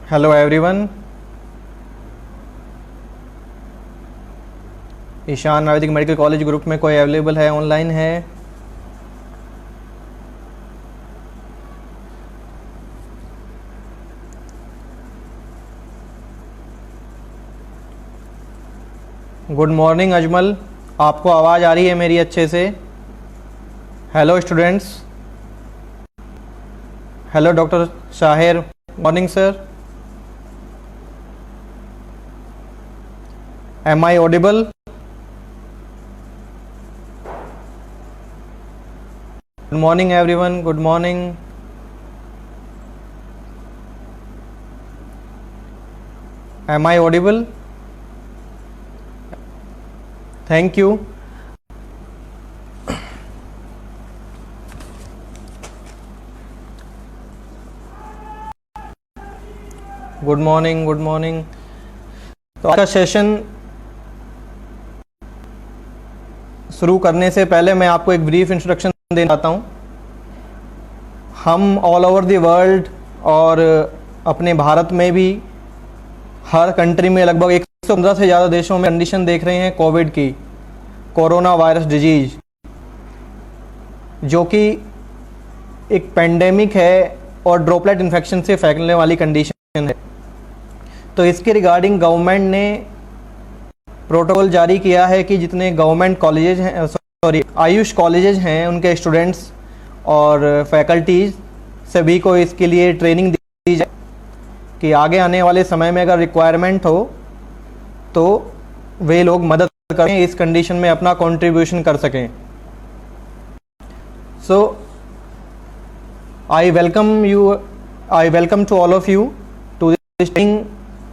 Hello everyone, Ishan Ayurvedic medical college group में कोई available है, ऑनलाइन है? गुड मॉर्निंग अजमल, आपको आवाज़ आ रही है मेरी अच्छे से? Hello students, hello doctor Shahir, morning sir, am I audible? Good morning everyone, good morning. Am I audible? Thank you. Good morning, good morning. तो आज का सेशन शुरू करने से पहले मैं आपको एक ब्रीफ इंट्रोडक्शन देना चाहता हूँ। हम ऑल ओवर द वर्ल्ड और अपने भारत में भी हर कंट्री में लगभग 115 से ज़्यादा देशों में कंडीशन देख रहे हैं कोविड की, कोरोना वायरस डिजीज, जो कि एक पेंडेमिक है और ड्रॉपलेट इन्फेक्शन से फैलने वाली कंडीशन है। तो इसके रिगार्डिंग गवर्नमेंट ने प्रोटोकॉल जारी किया है कि जितने गवर्नमेंट कॉलेजेज हैं, आयुष कॉलेजेज हैं, उनके स्टूडेंट्स और फैकल्टीज सभी को इसके लिए ट्रेनिंग दी जाए कि आगे आने वाले समय में अगर रिक्वायरमेंट हो तो वे लोग मदद करें, इस कंडीशन में अपना कंट्रीब्यूशन कर सकें। So I welcome to all of you to this training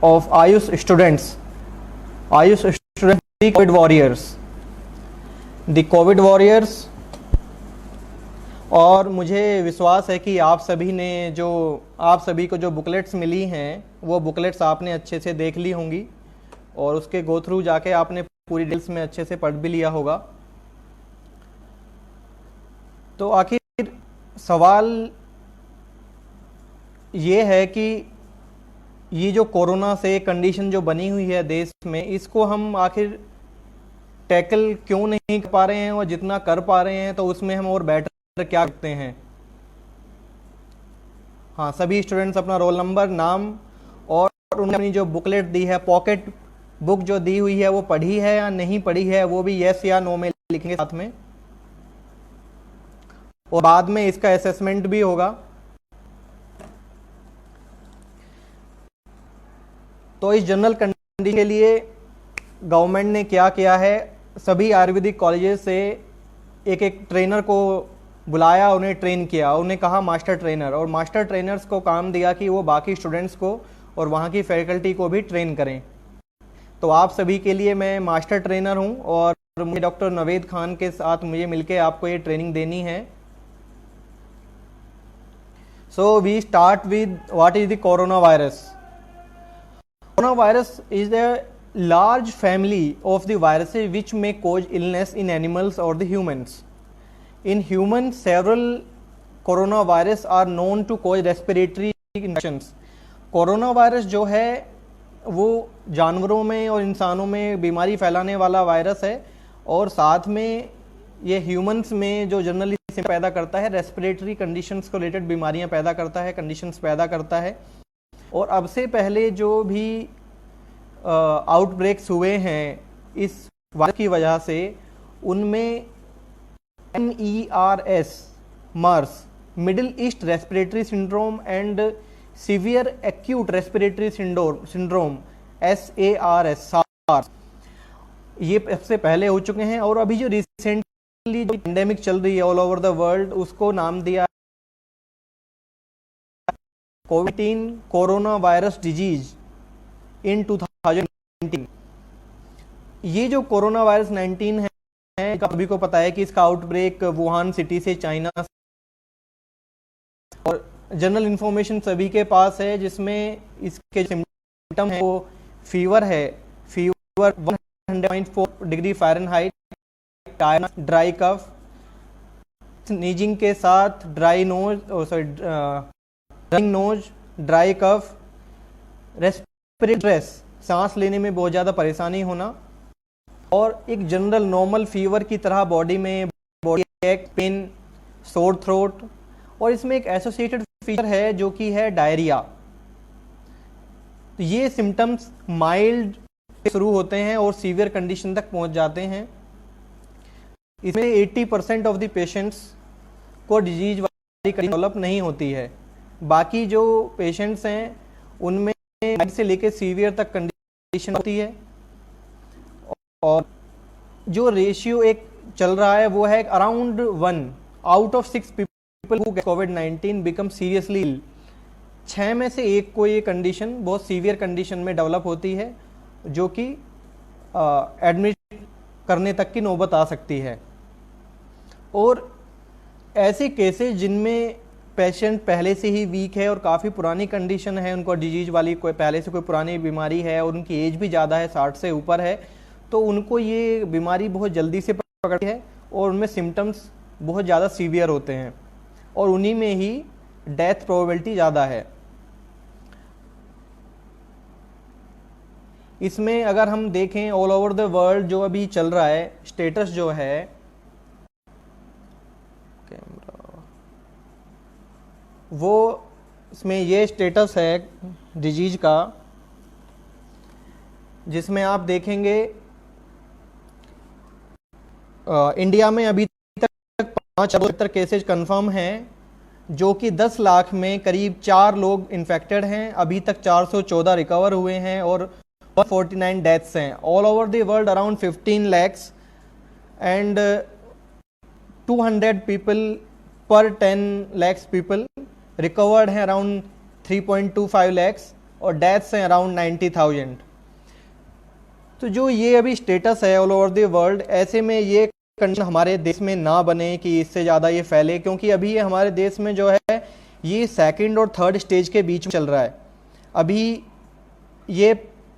of Ayush students, the Covid warriors. और मुझे विश्वास है कि आप सभी को जो बुकलेट्स मिली हैं वो बुकलेट्स आपने अच्छे से देख ली होंगी और उसके गो थ्रू जाके आपने पूरी डिटेल्स में अच्छे से पढ़ भी लिया होगा। तो आखिर सवाल ये है कि ये जो कोरोना से कंडीशन जो बनी हुई है देश में, इसको हम आखिर टैकल क्यों नहीं कर पा रहे हैं, और जितना कर पा रहे हैं तो उसमें हम और बेटर क्या करते हैं। हाँ, सभी स्टूडेंट्स अपना रोल नंबर, नाम और उन्होंने अपनी जो बुकलेट दी है, पॉकेट बुक जो दी हुई है, वो पढ़ी है या नहीं पढ़ी है, वो भी यस या नो में लिखेंगे साथ में, और बाद में इसका असेसमेंट भी होगा। तो इस जनरल कंडीशन के लिए गवर्नमेंट ने क्या किया है, सभी आयुर्वेदिक कॉलेजेस से एक एक ट्रेनर को बुलाया, उन्हें ट्रेन किया, उन्हें कहा मास्टर ट्रेनर, और मास्टर ट्रेनर्स को काम दिया कि वो बाकी स्टूडेंट्स को और वहाँ की फैकल्टी को भी ट्रेन करें। तो आप सभी के लिए मैं मास्टर ट्रेनर हूँ और मुझे डॉक्टर नवेद खान के साथ मुझे मिलकर आपको ये ट्रेनिंग देनी है। So we start with what is the corona virus. Coronavirus is a large family of the viruses which may cause illness in animals or the humans. In humans, several coronavirus are known to cause respiratory infections. Corona virus जो है वो जानवरों में और इंसानों में बीमारी फैलाने वाला वायरस है, और साथ में ये ह्यूमंस में जो जनरली पैदा करता है, रेस्पिरेटरी कंडीशंस को रिलेटेड बीमारियां पैदा करता है, कंडीशंस पैदा करता है। और अब से पहले जो भी आउटब्रेक्स हुए हैं इस वायरस की वजह से, उनमें MERS, MERS, middle east respiratory syndrome and severe acute respiratory syndrome SARS, ये सबसे पहले हो चुके हैं। और अभी जो रिसेंटली जो पेंडेमिक चल रही है ऑल ओवर द वर्ल्ड, उसको नाम दिया कोविड-19 कोरोना वायरस डिजीज इन 2019। ये जो कोरोना वायरस 19 है, सभी को पता है कि इसका आउटब्रेक वुहान सिटी से चाइना, और जनरल इंफॉर्मेशन सभी के पास है, जिसमें इसके सिम्टम है वो फीवर है, fever 100.4 degree Fahrenheit, dry cough, sneezing के साथ dry nose, running nose, dry cough, respiratory stress, सांस लेने में बहुत ज़्यादा परेशानी होना, और एक जनरल नॉर्मल फीवर की तरह बॉडी में बॉडी एक पेन, सोर थ्रोट, और इसमें एक एसोसिएटेड फीचर है जो कि है डायरिया। तो ये सिम्टम्स माइल्ड शुरू होते हैं और सीवियर कंडीशन तक पहुंच जाते हैं। इसमें 80% ऑफ द पेशेंट्स को डिजीज वाली कंडीशन डेवलप नहीं होती है। बाकी जो पेशेंट्स हैं उनमें माइल्ड से लेकर सीवियर तक कंडीशन होती है, और जो रेशियो एक चल रहा है वो है around 1 out of 6 people who get कोविड-19 बिकम सीरियसली इल। 6 में से एक को ये कंडीशन बहुत सीवियर कंडीशन में डेवलप होती है, जो कि एडमिट करने तक की नौबत आ सकती है। और ऐसे केसेस जिनमें पेशेंट पहले से ही वीक है और काफ़ी पुरानी कंडीशन है, उनको डिजीज वाली कोई पहले से कोई पुरानी बीमारी है और उनकी एज भी ज़्यादा है, 60 से ऊपर है, तो उनको ये बीमारी बहुत जल्दी से पकड़ती है और उनमें सिम्टम्स बहुत ज़्यादा सीवियर होते हैं, और उन्हीं में ही डेथ प्रोबेबिलिटी ज़्यादा है। इसमें अगर हम देखें ऑल ओवर द वर्ल्ड जो अभी चल रहा है स्टेटस जो है, वो इसमें ये स्टेटस है डिजीज का, जिसमें आप देखेंगे इंडिया में अभी तक 5 केसेज कंफर्म हैं, जो कि 10 लाख में करीब 4 लोग इन्फेक्टेड हैं। अभी तक 414 रिकवर हुए हैं और 149 डेथ्स हैं। All over the world around 15 lakhs and 200 people पर 10 लैक्स पीपल रिकवर्ड हैं, अराउंड 3.25 लैक्स, और डेथ्स हैं अराउंड 90,000। तो जो ये अभी स्टेटस है ऑल ओवर द वर्ल्ड, ऐसे में ये कंडीशन हमारे देश में ना बने कि इससे ज़्यादा ये फैले, क्योंकि अभी ये हमारे देश में जो है ये 2nd और 3rd स्टेज के बीच में चल रहा है। अभी ये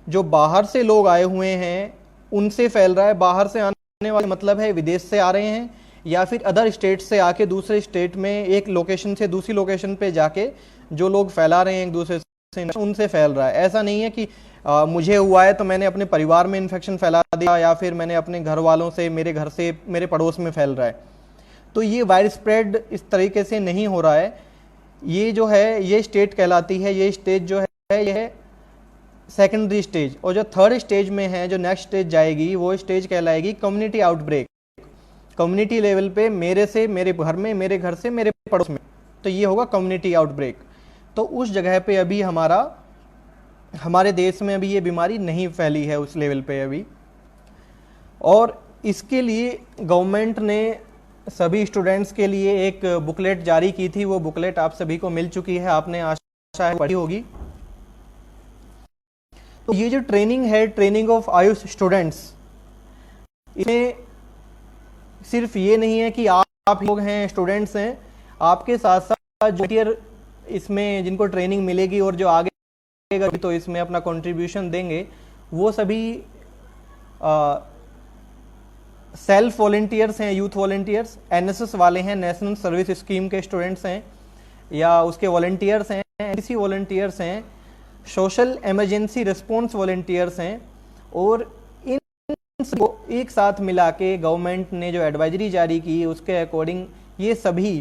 जो बाहर से लोग आए हुए हैं उनसे फैल रहा है। बाहर से आने वाले मतलब है विदेश से आ रहे हैं या फिर अदर स्टेट से आके दूसरे स्टेट में एक लोकेशन से दूसरी लोकेशन पे जाके जो लोग फैला रहे हैं एक दूसरे से, उनसे फैल रहा है। ऐसा नहीं है कि मुझे हुआ है तो मैंने अपने परिवार में इन्फेक्शन फैला दिया या फिर मैंने अपने घर वालों से, मेरे घर से, मेरे पड़ोस में फैल रहा है। तो ये वायरस स्प्रेड इस तरीके से नहीं हो रहा है। ये जो है ये स्टेट कहलाती है, ये स्टेज जो है ये है सेकेंडरी स्टेज, और जो 3rd स्टेज में है, जो नेक्स्ट स्टेज जाएगी, वो स्टेज कहलाएगी कम्युनिटी आउटब्रेक। कम्युनिटी लेवल पे मेरे से, मेरे घर में, मेरे घर से, मेरे पड़ोस में, तो ये होगा कम्युनिटी आउटब्रेक। तो उस जगह पे अभी हमारे देश में अभी ये बीमारी नहीं फैली है उस लेवल पे अभी। और इसके लिए गवर्नमेंट ने सभी स्टूडेंट्स के लिए एक बुकलेट जारी की थी, वो बुकलेट आप सभी को मिल चुकी है, आपने आशा है पढ़ी होगी। तो ये जो ट्रेनिंग है, ट्रेनिंग ऑफ आयुष स्टूडेंट्स, इसमें सिर्फ ये नहीं है कि आप लोग हैं, स्टूडेंट्स हैं, आपके साथ साथ जो इसमें जिनको ट्रेनिंग मिलेगी और जो आगे तो इसमें अपना कंट्रीब्यूशन देंगे, वो सभी सेल्फ वॉलंटियर्स हैं, यूथ वॉलंटियर्स, एनएसएस वाले हैं, नेशनल सर्विस स्कीम के स्टूडेंट्स हैं, या उसके वॉलंटियर्स हैं, एनसीसी वॉलंटियर्स हैं, सोशल इमरजेंसी रिस्पॉन्स वॉलंटियर्स हैं। और इन को एक साथ मिला के गवर्नमेंट ने जो एडवाइजरी जारी की उसके अकॉर्डिंग ये सभी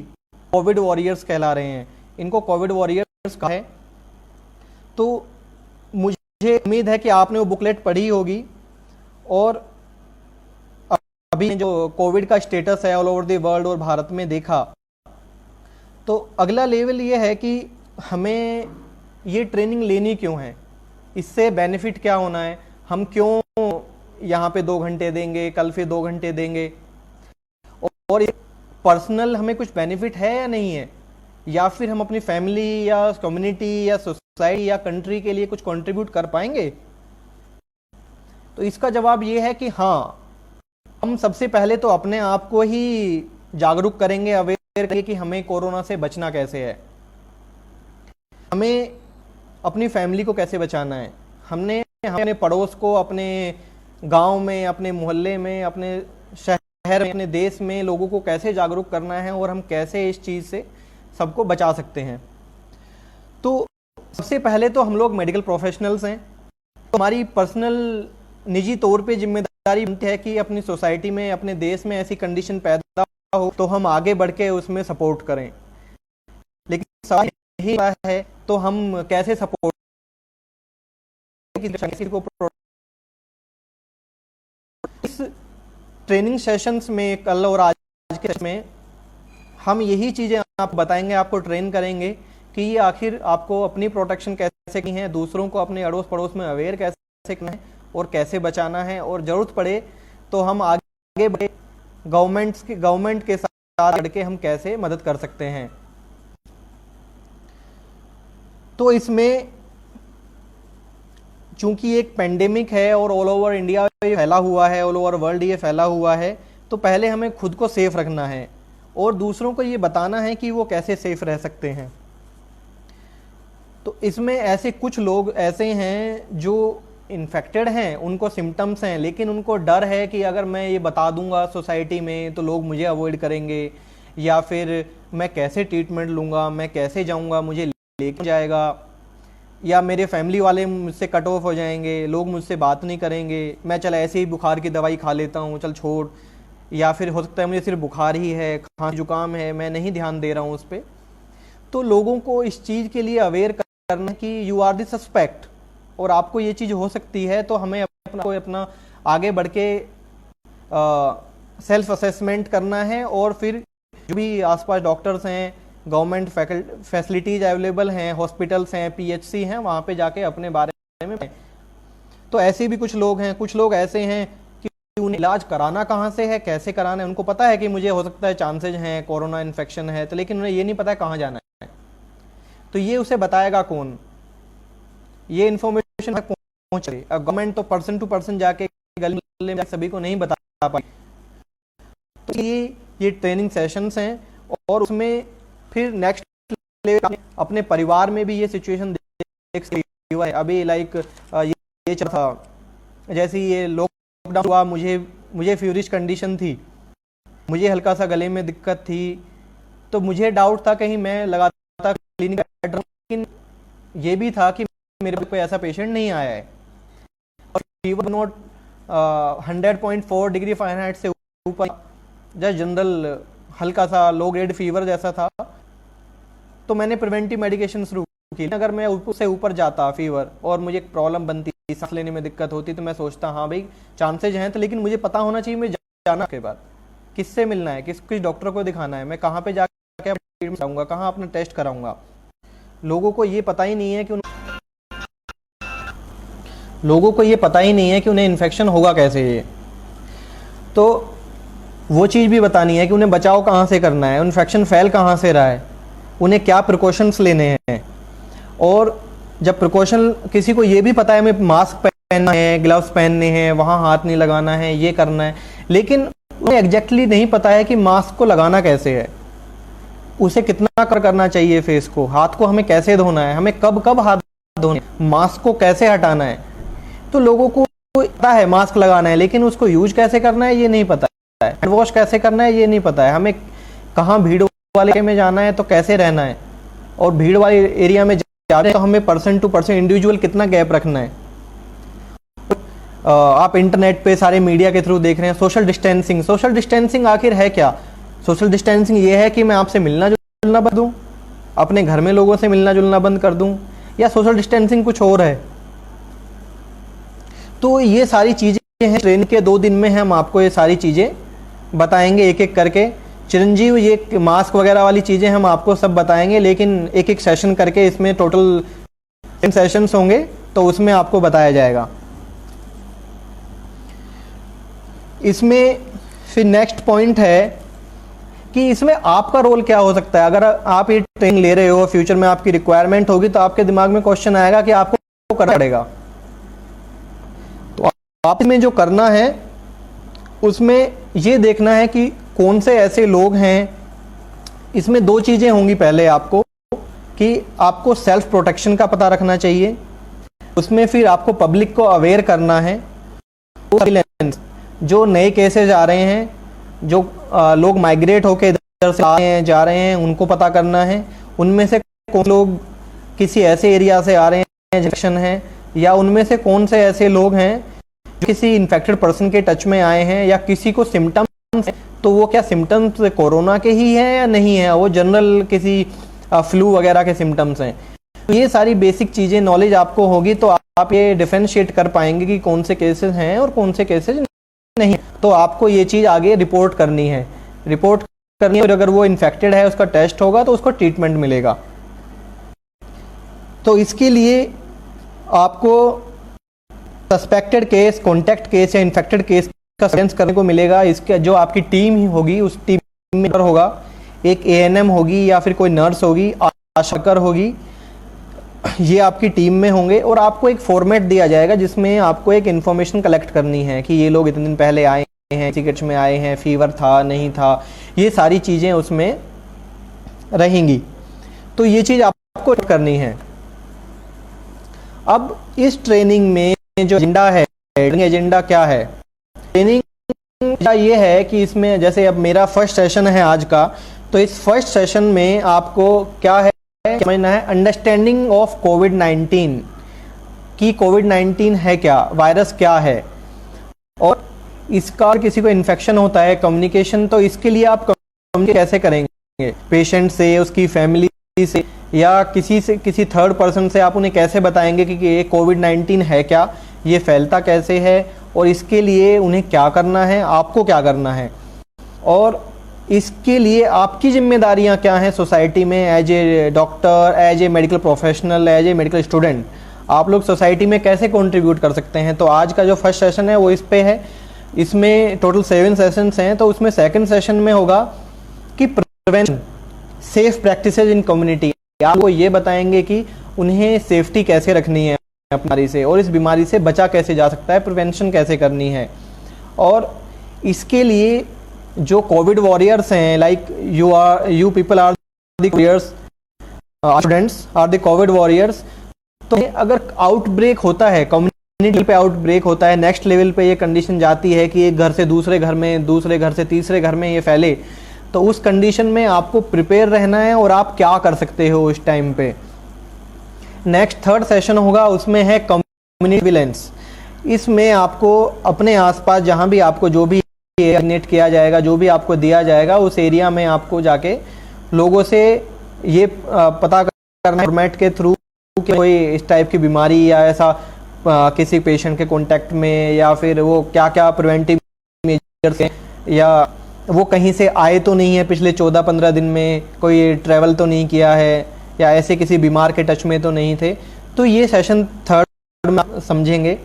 कोविड वॉरियर्स कहला रहे हैं। इनको कोविड वॉरियर्स कहा है। तो मुझे उम्मीद है कि आपने वो बुकलेट पढ़ी होगी, और अभी जो कोविड का स्टेटस है ऑल ओवर द वर्ल्ड और भारत में देखा, तो अगला लेवल ये है कि हमें ये ट्रेनिंग लेनी क्यों है, इससे बेनिफिट क्या होना है, हम क्यों यहाँ पे 2 घंटे देंगे, कल फिर 2 घंटे देंगे, और पर्सनल हमें कुछ बेनिफिट है या नहीं है, या फिर हम अपनी फैमिली या कम्युनिटी या सोसाइटी या कंट्री के लिए कुछ कंट्रीब्यूट कर पाएंगे। तो इसका जवाब ये है कि हाँ, हम सबसे पहले तो अपने आप को ही जागरूक करेंगे, अवेयर करेंगे कि हमें कोरोना से बचना कैसे है, हमें अपनी फैमिली को कैसे बचाना है, हमने अपने पड़ोस को, अपने गांव में, अपने मोहल्ले में, अपने शहर में, अपने देश में लोगों को कैसे जागरूक करना है और हम कैसे इस चीज़ से सबको बचा सकते हैं। तो सबसे पहले तो हम लोग मेडिकल प्रोफेशनल्स हैं, तो हमारी पर्सनल निजी तौर पे जिम्मेदारी बनती है कि अपनी सोसाइटी में, अपने देश में ऐसी कंडीशन पैदा हो तो हम आगे बढ़ के उसमें सपोर्ट करें। लेकिन सवाल यही है तो हम कैसे सपोर्ट को। इस ट्रेनिंग सेशंस में कल और आज के में हम यही चीज़ें आप बताएंगे, आपको ट्रेन करेंगे कि ये आखिर आपको अपनी प्रोटेक्शन कैसे की है, दूसरों को अपने अड़ोस पड़ोस में अवेयर कैसे करना है और कैसे बचाना है, और ज़रूरत पड़े तो हम आगे बढ़े गवर्नमेंट के साथ बढ़ के हम कैसे मदद कर सकते हैं। तो इसमें चूंकि एक पेंडेमिक है और ऑल ओवर इंडिया फैला हुआ है, ऑल ओवर वर्ल्ड ये फैला हुआ है, तो पहले हमें खुद को सेफ रखना है और दूसरों को ये बताना है कि वो कैसे सेफ रह सकते हैं। तो इसमें ऐसे कुछ लोग ऐसे हैं जो इन्फेक्टेड हैं, उनको सिम्टम्स हैं, लेकिन उनको डर है कि अगर मैं ये बता दूंगा सोसाइटी में तो लोग मुझे अवॉइड करेंगे, या फिर मैं कैसे ट्रीटमेंट लूँगा, मैं कैसे जाऊँगा, मुझे लेके जाएगा, या मेरे फैमिली वाले मुझसे कट ऑफ हो जाएंगे, लोग मुझसे बात नहीं करेंगे, मैं चल ऐसे ही बुखार की दवाई खा लेता हूँ, चल छोड़, या फिर हो सकता है मुझे सिर्फ बुखार ही है, खांसी जुकाम है, मैं नहीं ध्यान दे रहा हूँ उस पर। तो लोगों को इस चीज़ के लिए अवेयर करना कि यू आर द सस्पेक्ट और आपको ये चीज़ हो सकती है, तो हमें अपना आगे बढ़ के सेल्फ असेसमेंट करना है, और फिर जो भी आसपास डॉक्टर्स हैं, गवर्नमेंट फैसिलिटीज़ अवेलेबल हैं, हॉस्पिटल्स हैं, पीएचसी हैं, वहाँ पे जाके अपने बारे में। तो ऐसे भी कुछ लोग हैं, कुछ लोग ऐसे हैं कि उन्हें इलाज कराना कहाँ से है, कैसे कराना है, उनको पता है कि मुझे हो सकता है चांसेज हैं कोरोना इन्फेक्शन है, तो लेकिन उन्हें ये नहीं पता है कहाँ जाना है। तो ये उसे बताएगा कौन, ये इन्फॉर्मेशन पहुँच रही। अब गवर्नमेंट तो पर्सन टू पर्सन जाके गली में सभी को नहीं बता पाई, तो ये ट्रेनिंग सेशंस हैं, और उसमें फिर नेक्स्ट लेवल अपने परिवार में भी ये सिचुएशन देख सकते हैं। अभी लाइक ये चल था, जैसे ये लॉकडाउन हुआ, मुझे फीवरिश कंडीशन थी, मुझे हल्का सा गले में दिक्कत थी, तो मुझे डाउट था कहीं मैं लगातार क्लिनिक बैठ रहा हूं, लेकिन ये भी था कि मेरे पे कोई ऐसा पेशेंट नहीं आया है, और फीवर नॉट 100.4 डिग्री फ़ारेनहाइट से ऊपर, जस्ट जनरल हल्का सा लो ग्रेड फीवर जैसा था। तो मैंने प्रिवेंटिव मेडिकेशन शुरू की। अगर मैं उससे ऊपर जाता फीवर और मुझे प्रॉब्लम बनती, सांस लेने में दिक्कत होती, तो मैं सोचता हाँ भाई चांसेज हैं, तो लेकिन मुझे पता होना चाहिए मैं जाना के बाद किससे मिलना है, किस डॉक्टर को दिखाना है, मैं कहाँ पे जाकर ट्रीटमेंट कराऊंगा, कहाँ अपना टेस्ट कराऊंगा। लोगों को ये पता ही नहीं है कि उन्हें इन्फेक्शन होगा कैसे। ये तो वो चीज़ भी बतानी है कि उन्हें बचाव कहाँ से करना है, इन्फेक्शन फैल कहाँ से रहा है, उन्हें क्या प्रिकॉशंस लेने हैं। और जब प्रिकॉशन, किसी को ये भी पता है हमें मास्क पहनना है, ग्लव्स पहनने हैं, वहाँ हाथ नहीं लगाना है, ये करना है, लेकिन उन्हें एग्जैक्टली नहीं पता है कि मास्क को लगाना कैसे है, उसे कितना करना चाहिए, फेस को, हाथ को हमें कैसे धोना है, हमें कब कब हाथ धोने, मास्क को कैसे हटाना है। तो लोगों को पता है मास्क लगाना है, लेकिन उसको यूज कैसे करना है ये नहीं पता है, हैंड वॉश कैसे करना है ये नहीं पता है, हमें कहाँ भीड़ वाले एरिया में जाना है तो कैसे रहना है, और भीड़ वाले एरिया में जा रहे हैं तो हमें पर्सन टू पर्सन इंडिविजुअल कितना गैप रखना है। आप इंटरनेट पे सारे मीडिया के थ्रू देख रहे हैं सोशल डिस्टेंसिंग आखिर है क्या? सोशल डिस्टेंसिंग ये है कि मैं आपसे मिलना जुलना बंद दूं, अपने घर में लोगों से मिलना जुलना बंद कर दूं, या सोशल डिस्टेंसिंग कुछ और है? तो ये सारी चीज़ें हैं, ट्रेनिंग के 2 दिन में हम आपको ये सारी चीज़ें बताएंगे एक एक करके। चिरंजीव ये मास्क वगैरह वाली चीज़ें हम आपको सब बताएंगे, लेकिन एक एक सेशन करके, इसमें टोटल 10 सेशंस होंगे, तो उसमें आपको बताया जाएगा। इसमें फिर नेक्स्ट पॉइंट है कि इसमें आपका रोल क्या हो सकता है। अगर आप ये ट्रेनिंग ले रहे हो, फ्यूचर में आपकी रिक्वायरमेंट होगी, तो आपके दिमाग में क्वेश्चन आएगा कि आपको करना पड़ेगा। तो आप इसमें जो करना है उसमें ये देखना है कि कौन से ऐसे लोग हैं। इसमें 2 चीज़ें होंगी, पहले आपको कि आपको सेल्फ प्रोटेक्शन का पता रखना चाहिए, उसमें फिर आपको पब्लिक को अवेयर करना है। जो नए केसेस आ रहे हैं, जो लोग माइग्रेट होकर इधर से आ रहे हैं जा रहे हैं, उनको पता करना है, उनमें से कौन लोग किसी ऐसे एरिया से आ रहे हैं इन्फेक्शन है, या उनमें से कौन से ऐसे लोग हैं जो किसी इन्फेक्टेड पर्सन के टच में आए हैं, या किसी को सिम्टम्स हैं, तो वो क्या सिम्टम्स कोरोना के ही हैं या नहीं है, वो जनरल किसी फ्लू वगैरह के सिम्टम्स हैं। तो ये सारी बेसिक चीज़ें नॉलेज आपको होगी तो आप ये डिफरेंशिएट कर पाएंगे कि कौन से केसेस हैं और कौन से केसेस नहीं। तो आपको ये चीज़ आगे रिपोर्ट करनी है और अगर वो इन्फेक्टेड है उसका टेस्ट होगा तो उसको ट्रीटमेंट मिलेगा। तो इसके लिए आपको सस्पेक्टेड केस, कॉन्टैक्ट केस या इन्फेक्टेड केस का सर्वेलेंस करने को मिलेगा। इसके जो आपकी टीम ही होगी उस टीम में होगा एक ANM होगी या फिर कोई नर्स होगी, आशा वर्कर होगी, ये आपकी टीम में होंगे और आपको एक फॉर्मेट दिया जाएगा जिसमें आपको एक इन्फॉर्मेशन कलेक्ट करनी है कि ये लोग इतने दिन पहले आए हैं, टिकट्स में आए हैं, फीवर था नहीं था, ये सारी चीज़ें उसमें रहेंगी। तो ये चीज़ आपको करनी है। अब इस ट्रेनिंग में जो एजेंडा है, एजेंडा क्या है? ट्रेनिंग ये है कि इसमें जैसे अब मेरा फर्स्ट सेशन है आज का, तो इस फर्स्ट सेशन में आपको क्या है समझना है, अंडरस्टैंडिंग ऑफ कोविड-19 कि कोविड-19 है क्या, वायरस क्या है और इसका किसी को इन्फेक्शन होता है, कम्युनिकेशन, तो इसके लिए आप कम्युनिकेट कैसे करेंगे पेशेंट से, उसकी फैमिली से या किसी से, किसी थर्ड पर्सन से आप उन्हें कैसे बताएंगे कि ये कोविड-19 है क्या, ये फैलता कैसे है और इसके लिए उन्हें क्या करना है, आपको क्या करना है और इसके लिए आपकी जिम्मेदारियां क्या हैं सोसाइटी में as a doctor, as a medical professional, as a medical student, आप लोग सोसाइटी में कैसे कंट्रीब्यूट कर सकते हैं। तो आज का जो फर्स्ट सेशन है वो इस पे है। इसमें टोटल 7 सेशंस हैं। तो उसमें सेकंड सेशन में होगा कि प्रिवेंशन, सेफ प्रैक्टिसेस इन कम्युनिटी। आपको ये बताएंगे कि उन्हें सेफ्टी कैसे रखनी है अपनी बीमारी से और इस बीमारी से बचा कैसे जा सकता है, प्रिवेंशन कैसे करनी है। और इसके लिए जो कोविड वॉरियर्स हैं, like you people are the warriors, students are the Covid warriors. तो अगर आउटब्रेक होता है, कम्युनिटी पे आउटब्रेक होता है, नेक्स्ट लेवल पे ये कंडीशन जाती है कि एक घर से दूसरे घर में, दूसरे घर से तीसरे घर में ये फैले, तो उस कंडीशन में आपको प्रिपेयर रहना है और आप क्या कर सकते हो उस टाइम पे। नेक्स्ट थर्ड सेशन होगा, उसमें है कम्युनिटी विजिलेंस। इसमें आपको अपने आसपास जहाँ भी आपको जो भी कोऑर्डिनेट किया जाएगा, जो भी आपको दिया जाएगा, उस एरिया में आपको जाके लोगों से ये पता करना है फॉर्मेट के थ्रू कि कोई इस टाइप की बीमारी या ऐसा किसी पेशेंट के कांटेक्ट में, या फिर वो क्या क्या प्रिवेंटिव मेजर्स हैं, या वो कहीं से आए तो नहीं है पिछले 14-15 दिन में, कोई ट्रैवल तो नहीं किया है, या ऐसे किसी बीमार के टच में तो नहीं थे। तो ये सेशन थर्ड में समझेंगे।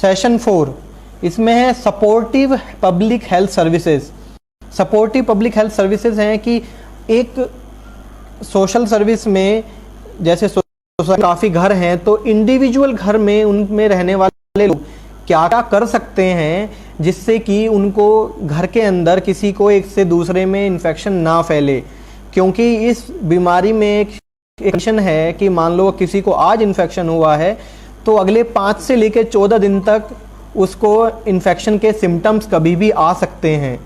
सेशन 4 इसमें है supportive public health services. Supportive public health services हैं कि एक सोशल सर्विस में, जैसे काफ़ी घर हैं, तो इंडिविजुअल घर में उनमें रहने वाले लोग क्या क्या कर सकते हैं जिससे कि उनको घर के अंदर किसी को एक से दूसरे में इन्फेक्शन ना फैले। क्योंकि इस बीमारी में एक कंडीशन है कि मान लो किसी को आज इन्फेक्शन हुआ है तो अगले 5 से लेकर 14 दिन तक उसको इन्फेक्शन के सिम्टम्स कभी भी आ सकते हैं।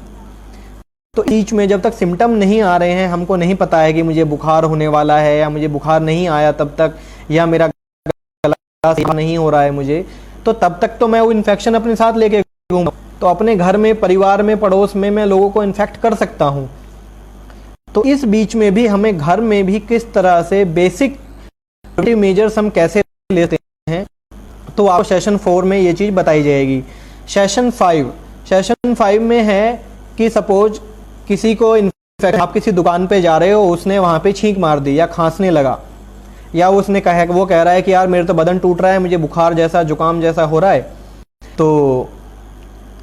तो बीच में जब तक सिम्टम नहीं आ रहे हैं, हमको नहीं पता है कि मुझे बुखार होने वाला है या मुझे बुखार नहीं आया तब तक, या मेरा गला साफ नहीं हो रहा है मुझे, तो तब तक तो मैं वो इन्फेक्शन अपने साथ लेके घूमूंगा। तो अपने घर में, परिवार में, पड़ोस में मैं लोगों को इन्फेक्ट कर सकता हूँ। तो इस बीच में भी हमें घर में भी किस तरह से बेसिक मेजर्स हम कैसे लेते हैं, तो आपको सेशन 4 में ये चीज़ बताई जाएगी। सेशन 5 में है कि सपोज किसी को इन्फेक्शन, आप किसी दुकान पे जा रहे हो, उसने वहाँ पे छींक मार दी या खांसने लगा, या उसने वो कह रहा है कि यार मेरे तो बदन टूट रहा है, मुझे बुखार जैसा, जुकाम जैसा हो रहा है। तो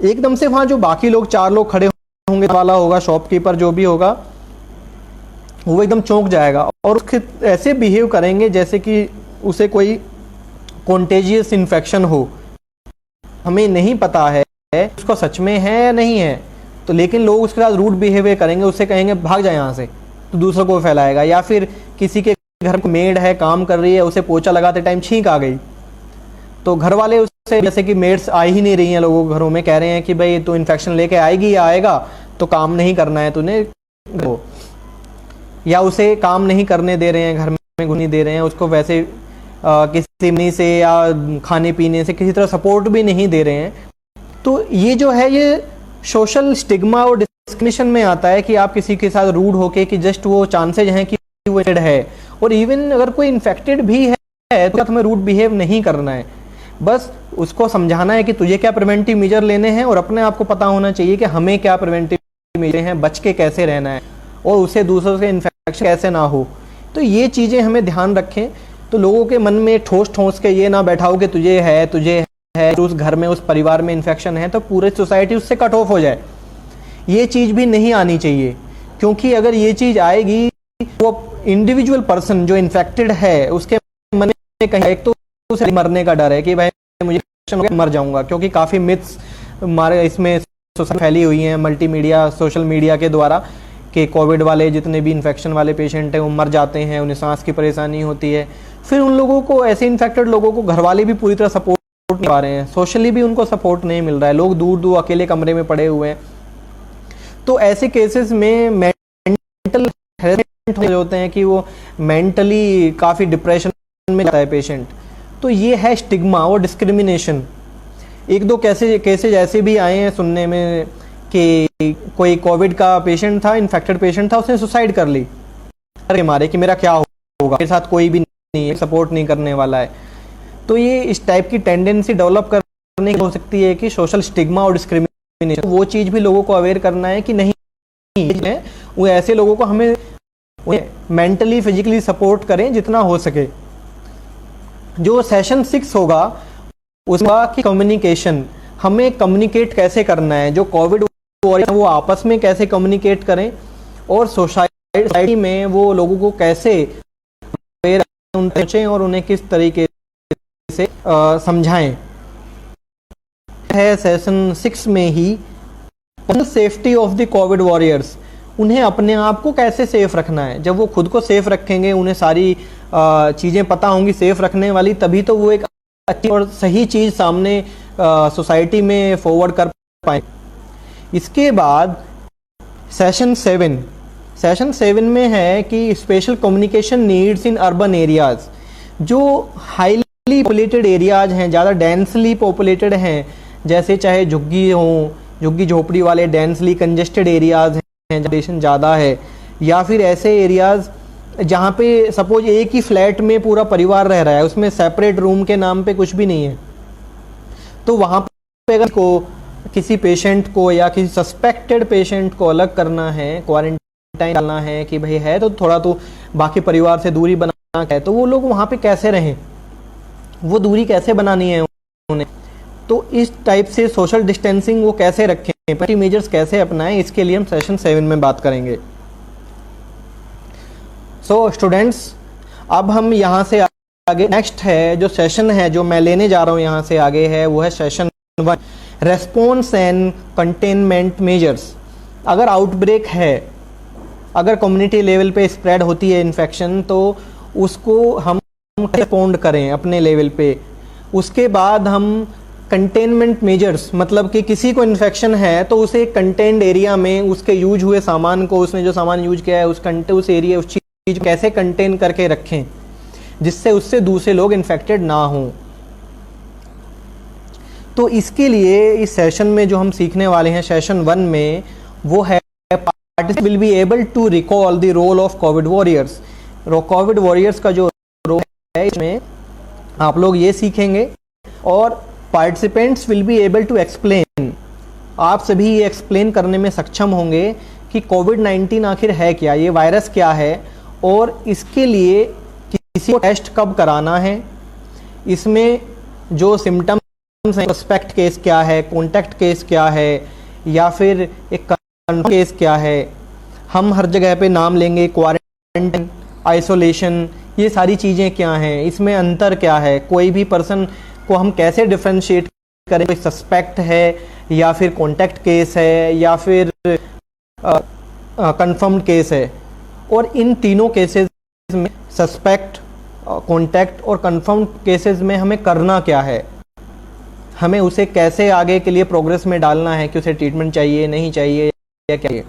एकदम से वहाँ जो बाकी लोग 4 लोग खड़े होंगे, वाला होगा, शॉपकीपर जो भी होगा, वो एकदम चौंक जाएगा और उसके ऐसे बिहेव करेंगे जैसे कि उसे कोई कॉन्टेजियस इन्फेक्शन हो। हमें नहीं पता है उसको सच में है या नहीं है, तो लेकिन लोग उसके साथ रूड बिहेवियर करेंगे, उससे कहेंगे भाग जाए यहाँ से, तो दूसरों को फैलाएगा। या फिर किसी के घर में मेड है, काम कर रही है, उसे पोछा लगाते टाइम छींक आ गई, तो घर वाले उससे, जैसे कि मेड्स आ ही नहीं रही हैं लोगों के घरों में, कह रहे हैं कि भाई तू इन्फेक्शन लेके आएगी या आएगा, तो काम नहीं करना है तूने, या उसे काम नहीं करने दे रहे हैं घर में, में घुस नहीं दे रहे हैं, उसको वैसे किसी मनी से या खाने पीने से किसी तरह सपोर्ट भी नहीं दे रहे हैं। तो ये जो है ये सोशल स्टिग्मा और डिस्क्रिमिनेशन में आता है कि आप किसी के साथ रूड होके कि जस्ट वो चांसेज हैं कि वो इन्फेक्टेड है, और इवन अगर कोई इन्फेक्टेड भी है तो हमें रूड बिहेव नहीं करना है, बस उसको समझाना है कि तुझे क्या प्रिवेंटिव मेजर लेने हैं और अपने आप को पता होना चाहिए कि हमें क्या प्रिवेंटिव मेजर हैं, बच के कैसे रहना है और उसे दूसरों से इन्फेक्शन कैसे ना हो। तो ये चीज़ें हमें ध्यान रखें। तो लोगों के मन में ठोस ठोस के ये ना बैठाओ कि तुझे है उस घर में उस परिवार में इन्फेक्शन है तो पूरी सोसाइटी उससे कट ऑफ हो जाए, ये चीज़ भी नहीं आनी चाहिए। क्योंकि अगर ये चीज़ आएगी वो इंडिविजुअल पर्सन जो इन्फेक्टेड है उसके मन में कहीं एक तो उसे मरने का डर है कि भाई मुझे मर जाऊंगा, क्योंकि काफ़ी मिथ्स हमारे इसमें फैली हुई हैं मल्टीमीडिया सोशल मीडिया के द्वारा कि कोविड वाले जितने भी इन्फेक्शन वाले पेशेंट हैं वो मर जाते हैं, उन्हें सांस की परेशानी होती है। फिर उन लोगों को, ऐसे इन्फेक्टेड लोगों को घर वाले भी पूरी तरह सपोर्ट नहीं पा रहे हैं, सोशली भी उनको सपोर्ट नहीं मिल रहा है, लोग दूर दूर अकेले कमरे में पड़े हुए हैं। तो ऐसे केसेस में मेंटल हेल्थ होते हैं कि वो मेंटली काफ़ी डिप्रेशन में जाता है पेशेंट। तो ये है स्टिग्मा और डिस्क्रिमिनेशन। एक दो केसेज ऐसे भी आए हैं सुनने में कि कोई कोविड का पेशेंट था, इन्फेक्टेड पेशेंट था, उसने सुसाइड कर ली अरे मारे कि मेरा क्या होगा, मेरे साथ कोई भी नहीं है, सपोर्ट नहीं करने वाला है। तो ये इस टाइप की टेंडेंसी डेवलप करने की हो सकती है कि सोशल स्टिग्मा और डिस्क्रिमिनेशन, वो चीज़ भी लोगों को अवेयर करना है कि नहीं है, वो ऐसे लोगों को हमें मेंटली फिजिकली सपोर्ट करें जितना हो सके। जो सेशन 6 होगा उसका कि कम्युनिकेशन, हमें कम्युनिकेट कैसे करना है, जो कोविड वो आपस में कैसे कम्युनिकेट करें और सोसाइटी में वो लोगों को कैसे पहुंचे और उन्हें किस तरीके से समझाएं। है सेशन 6 में ही safety of the Covid warriors, उन्हें अपने आप को कैसे सेफ रखना है। जब वो खुद को सेफ रखेंगे, उन्हें सारी चीज़ें पता होंगी सेफ रखने वाली, तभी तो वो एक अच्छी और सही चीज़ सामने सोसाइटी में फॉरवर्ड कर पाए। इसके बाद सेशन 7 में है कि special communication needs in urban areas, जो हाईली पॉपुलेटेड एरियाज हैं, ज़्यादा डेंसली पॉपुलेटेड हैं, जैसे चाहे झुग्गी झोपड़ी वाले डेंसली कंजेस्टेड एरियाज हैं जहाँ ज़्यादा है, या फिर ऐसे एरियाज जहाँ पे सपोज एक ही फ्लैट में पूरा परिवार रह रहा है, उसमें सेपरेट रूम के नाम पे कुछ भी नहीं है, तो वहाँ पे अगर को किसी पेशेंट को या किसी सस्पेक्टेड पेशेंट को अलग करना है, क्वारंटाइन डालना है कि भाई है तो थोड़ा तो बाकी परिवार से दूरी बनाना है, तो वो लोग वहाँ पे कैसे रहें, वो दूरी कैसे बनानी है उन्हें। तो इस टाइप से सोशल डिस्टेंसिंग वो कैसे रखें, प्रिवेंटिव मेजर्स कैसे अपनाएं, इसके लिए हम सेशन 7 में बात करेंगे। सो स्टूडेंट्स, अब हम यहाँ से आगे नेक्स्ट है जो सेशन है जो मैं लेने जा रहा हूँ यहाँ से आगे है, वो है session 1, response and containment measures. अगर आउटब्रेक है, अगर कम्युनिटी लेवल पे स्प्रेड होती है इन्फेक्शन, तो उसको हम रिस्पॉन्ड करें अपने लेवल पे। उसके बाद हम कंटेनमेंट मेजर्स, मतलब कि किसी को इन्फेक्शन है तो उसे कंटेन्ड एरिया में उसके यूज हुए सामान को, उसने जो सामान यूज किया है उस एरिया उस चीज कैसे कंटेन करके रखें जिससे उससे दूसरे लोग इन्फेक्टेड ना हों। तो इसके लिए इस सेशन में जो हम सीखने वाले हैं सेशन 1 में, वो है participant will be able to recall the role of COVID warriors. COVID warriors का जो रोल है इसमें आप लोग ये सीखेंगे, और participants will be able to explain, आप सभी ये एक्सप्लेन करने में सक्षम होंगे कि कोविड-19 आखिर है क्या, ये वायरस क्या है, और इसके लिए किसी को टेस्ट कब कराना है, इसमें जो सिम्टम्स हैं, सस्पेक्ट केस क्या है, कॉन्टैक्ट केस क्या है, या फिर एक कंफर्म केस क्या है। हम हर जगह पे नाम लेंगे, क्वारंटाइन, आइसोलेशन, ये सारी चीज़ें क्या हैं, इसमें अंतर क्या है, कोई भी पर्सन को हम कैसे डिफ्रेंशिएट करें, कोई सस्पेक्ट है या फिर कॉन्टैक्ट केस है या फिर कंफर्म्ड केस है। और इन तीनों केसेस में, सस्पेक्ट, कॉन्टैक्ट और कंफर्म्ड केसेस में हमें करना क्या है, हमें उसे कैसे आगे के लिए प्रोग्रेस में डालना है कि उसे ट्रीटमेंट चाहिए नहीं चाहिए या क्या।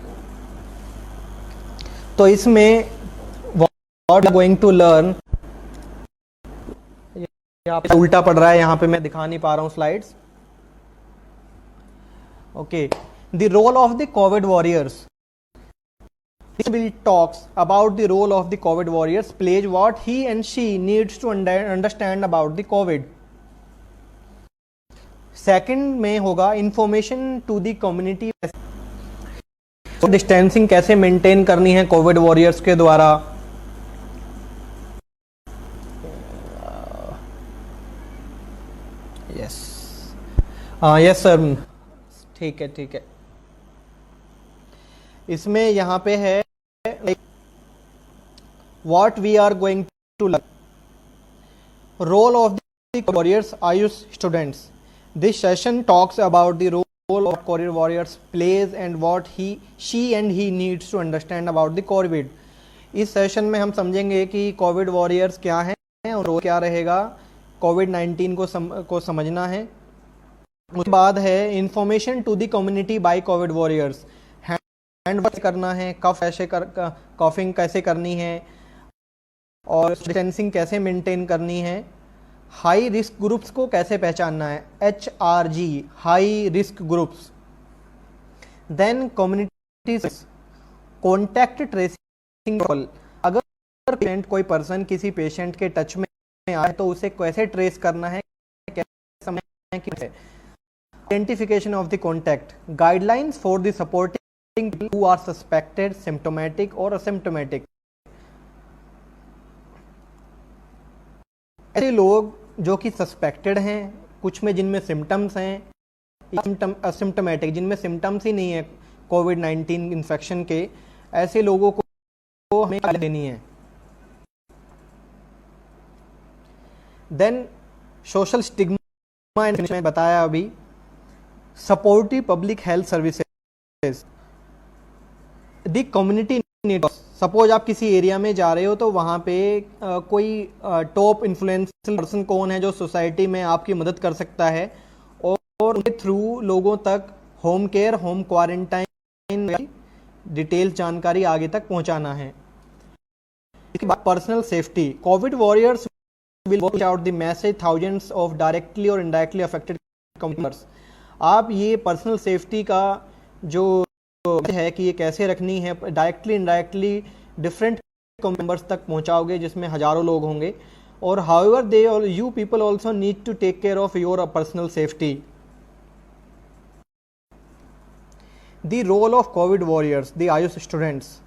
तो इसमें what we are going to learn, यहाँ पे उल्टा पड़ रहा है, यहाँ पे मैं दिखा नहीं पा रहा हूँ slides. Okay, the role of the Covid warriors. This bill talks about the role of the COVID warriors, plays what he and she needs to understand about the COVID. Second में होगा information to the community. Distancing कैसे maintain करनी है Covid warriors के द्वारा. Yes yes sir, ठीक है ठीक है. इसमें यहाँ पे है what we are going to learn. Role of the warriors Ayush students. This session talks about the role of courier warriors plays and what she and he needs to understand about the COVID. इस session में हम समझेंगे कि Covid warriors क्या हैं और role क्या रहेगा, कोविड-19 को समझना है. उसके बाद है information to the community by COVID warriors. Hand wash करना है, कॉफिंग कैसे करनी है और डिस्टेंसिंग कैसे मेंटेन करनी है. हाई रिस्क ग्रुप्स को कैसे पहचानना है, HRG high risk groups. Then community contact tracing. अगर कोई पर्सन किसी पेशेंट के टच में आए तो उसे कैसे ट्रेस करना है, कैसे समझना है. Identification of the contact. Guidelines for the supporting who are suspected, symptomatic or asymptomatic. ऐसे लोग जो कि सस्पेक्टेड हैं, कुछ में जिनमें सिम्टम्स हैं, असिम्टोमेटिक जिनमें सिम्टम्स ही नहीं है कोविड-19 इन्फेक्शन के, ऐसे लोगों को हमें क्या देनी है. देन सोशल स्टिग्मा मैंने बताया अभी. Supportive public health services. The community need. Suppose आप किसी एरिया में जा रहे हो तो वहाँ पे कोई टॉप इन्फ्लुएंशियल पर्सन कौन है जो सोसाइटी में आपकी मदद कर सकता है और उनके थ्रू लोगों तक home care, home quarantine details जानकारी आगे तक पहुँचाना है. इसके बाद personal safety. Covid warriors will watch out the message thousands of directly और इनडायरेक्टली अफेक्टेड कम्युनिटीज. आप ये पर्सनल सेफ्टी का जो है कि ये कैसे रखनी है, डायरेक्टली इनडायरेक्टली डिफरेंट मेंबर्स तक पहुंचाओगे जिसमें हजारों लोग होंगे. और however they you people also need to take care of your personal safety. The role of COVID warriors, the AYUSH students.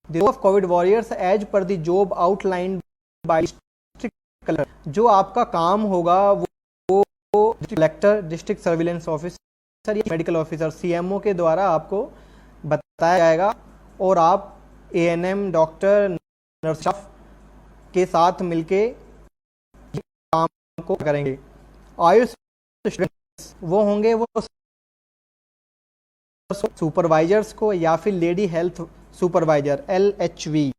The role of COVID warriors as per the job outlined by district collector. जो आपका काम होगा वो collector, district surveillance officer या medical officer, CMO के द्वारा आपको बताया जाएगा और आप ANM, डॉक्टर, नर्स स्टाफ के साथ मिलके काम को करेंगे. आयुष स्टूडेंट्स वो होंगे वो सुपरवाइजर्स को या फिर lady health supervisor LHV.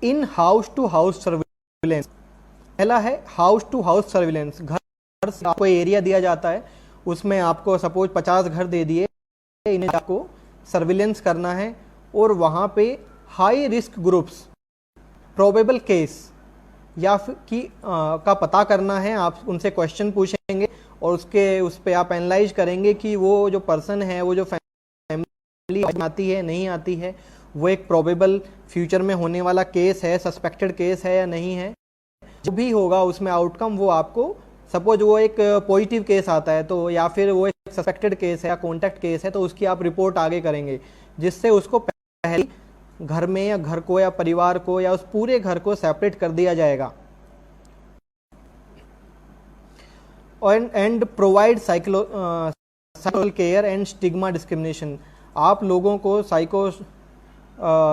In house to house surveillance. पहला है हाउस टू हाउस सर्विलेंस. घर से आपको एरिया दिया जाता है, उसमें आपको सपोज 50 घर दे दिए, इन्हें आपको सर्विलेंस करना है और वहाँ पे high risk groups, probable case या फिर का पता करना है. आप उनसे क्वेश्चन पूछेंगे और उस पर आप एनालाइज करेंगे कि वो जो पर्सन है, वो जो फैमिली आती है नहीं आती है, वो एक प्रोबेबल फ्यूचर में होने वाला केस है, सस्पेक्टेड केस है या नहीं है. जो भी होगा उसमें आउटकम वो आपको, सपोज वो एक पॉजिटिव केस आता है तो या फिर वो एक सस्पेक्टेड केस है या कॉन्टैक्ट केस है तो उसकी आप रिपोर्ट आगे करेंगे, जिससे उसको पहले घर में या घर को या परिवार को या उस पूरे घर को सेपरेट कर दिया जाएगा. And provide psychological care and stigma discrimination. आप लोगों को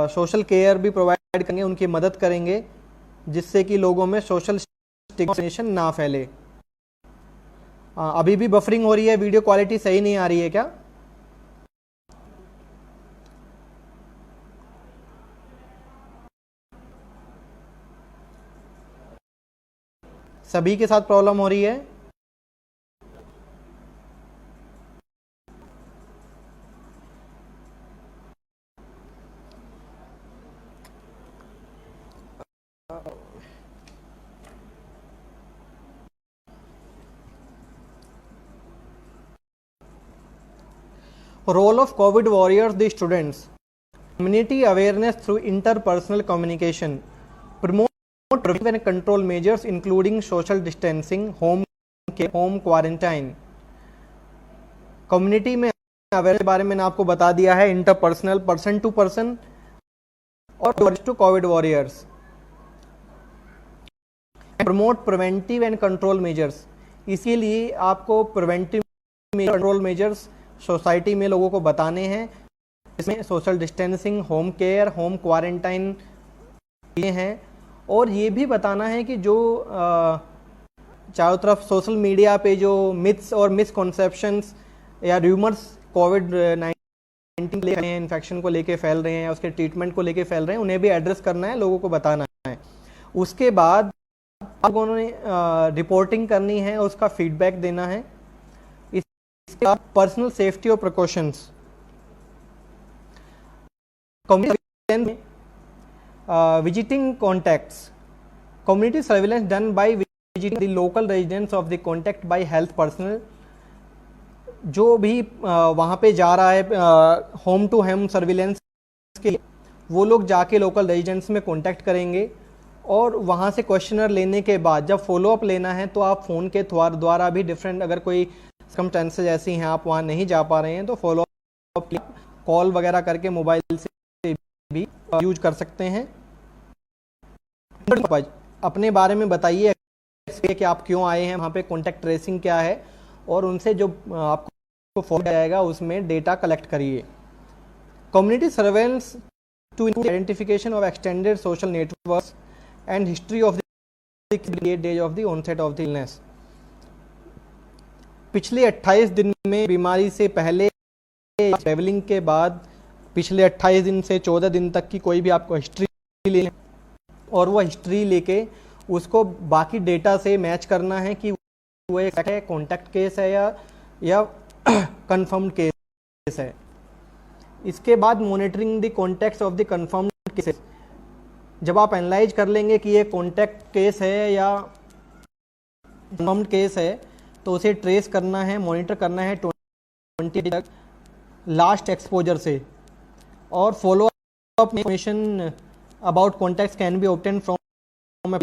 सोशल केयर भी प्रोवाइड करेंगे, उनकी मदद करेंगे जिससे कि लोगों में सोशल स्टिग्मा ना फैले. अभी भी बफरिंग हो रही है, वीडियो क्वालिटी सही नहीं आ रही है क्या? सभी के साथ प्रॉब्लम हो रही है? Role of COVID warriors, the students. Community awareness through interpersonal communication. Promote preventive and control measures including social distancing, home care, home quarantine. Community में अवेयरनेस के बारे में मैंने आपको बता दिया है, इंटरपर्सनल, पर्सन टू पर्सन और to COVID warriors. Promote preventive and control measures. इसीलिए आपको प्रिवेंटिव कंट्रोल मेजर्स सोसाइटी में लोगों को बताने हैं. इसमें social distancing, home care, home quarantine ये हैं. और ये भी बताना है कि जो चारों तरफ सोशल मीडिया पे जो मिथ्स और मिसकॉन्सेप्शंस या र्यूमर्स कोविड-19 लेके इन्फेक्शन को लेके फैल रहे हैं या उसके ट्रीटमेंट को लेके फैल रहे हैं, उन्हें भी एड्रेस करना है, लोगों को बताना है. उसके बाद लोगों ने रिपोर्टिंग करनी है, उसका फीडबैक देना है. इसके बाद पर्सनल सेफ्टी और प्रिकॉशंस. कम्युनिटी में visiting contacts. Community surveillance done by visiting the local residents of the contact by health personnel. जो भी वहाँ पे जा रहा है होम टू होम सर्विलेंस के लिए, वो लोग जाके लोकल रेजिडेंट्स में कांटेक्ट करेंगे और वहाँ से क्वेश्चनर लेने के बाद जब फॉलोअप लेना है तो आप फ़ोन के द्वारा भी डिफरेंट, अगर कोई सर्कमस्टेंसेस ऐसी हैं आप वहाँ नहीं जा पा रहे हैं तो फॉलोअप कॉल वगैरह करके मोबाइल से भी यूज कर सकते हैं. अपने बारे में बताइए कि आप क्यों आए हैं वहाँ पे, कॉन्टैक्ट ट्रेसिंग क्या है, और उनसे जो आपको फॉलो जाएगा उसमें डेटा कलेक्ट करिए. Community surveillance to identification of extended social networks and history of the days of the onset of the illness. पिछले 28 दिन में बीमारी से पहले, ट्रैवलिंग के बाद पिछले 28 दिन से 14 दिन तक की कोई भी आपको हिस्ट्री ले और वो हिस्ट्री लेके उसको बाकी डेटा से मैच करना है कि वो एक कॉन्टैक्ट केस है या कंफर्म्ड केस है. इसके बाद monitoring the contacts of the confirmed cases. जब आप एनालाइज कर लेंगे कि ये कॉन्टैक्ट केस है या कंफर्म्ड केस है तो उसे ट्रेस करना है, मॉनिटर करना है 20 तक लास्ट एक्सपोजर से. और follow up information about contacts can be obtain from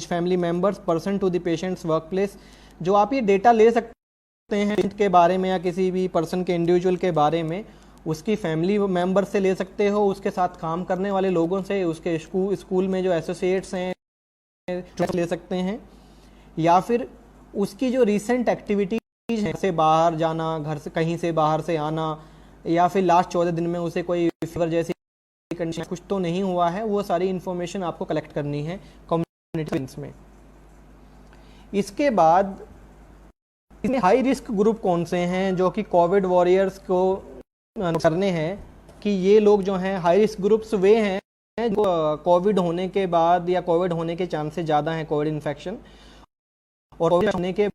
family members person to the patients work place. जो आप ये डेटा ले सकते हैं पेशेंट के बारे में या किसी भी पर्सन के इंडिविजुअल के बारे में, उसकी फैमिली मेंबर से ले सकते हो, उसके साथ काम करने वाले लोगों से, उसके स्कूल में जो एसोसिएट्स हैं ले सकते हैं, या फिर उसकी जो रिसेंट एक्टिविटीज हैं, से बाहर जाना, घर से कहीं से बाहर से आना, या फिर लास्ट 14 दिन में उसे कोई फीवर जैसी कंडीशन कुछ तो नहीं हुआ है, वो सारी इंफॉर्मेशन आपको कलेक्ट करनी है कम्युनिटी में. इसके बाद इसमें हाई रिस्क ग्रुप कौन से हैं जो कि कोविड वॉरियर्स को करने हैं, कि ये लोग जो हैं हाई रिस्क ग्रुप्स वे हैं जो कोविड होने के बाद या कोविड होने के चांसेस ज़्यादा हैं, कोविड इन्फेक्शन, और कोविड होने के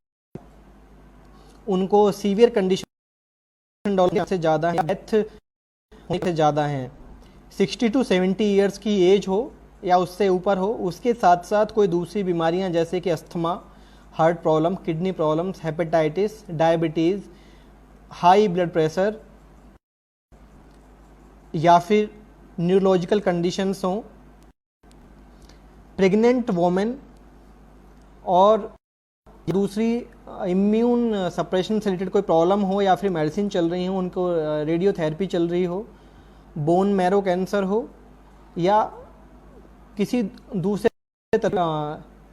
उनको सीवियर कंडीशन डॉलर से ज़्यादा है, डेथ होने से ज़्यादा हैं. 60 to 70 ईयर्स की एज हो या उससे ऊपर हो, उसके साथ साथ कोई दूसरी बीमारियां जैसे कि asthma, heart problem, kidney problems, hepatitis, diabetes, high blood pressure या फिर न्यूरोलॉजिकल कंडीशंस हों, प्रेग्नेंट वोमेन और दूसरी इम्यून सप्रेशन से रिलेटेड कोई प्रॉब्लम हो या फिर मेडिसिन चल रही हो, उनको रेडियोथेरेपी चल रही हो, बोन मैरो कैंसर हो या किसी दूसरे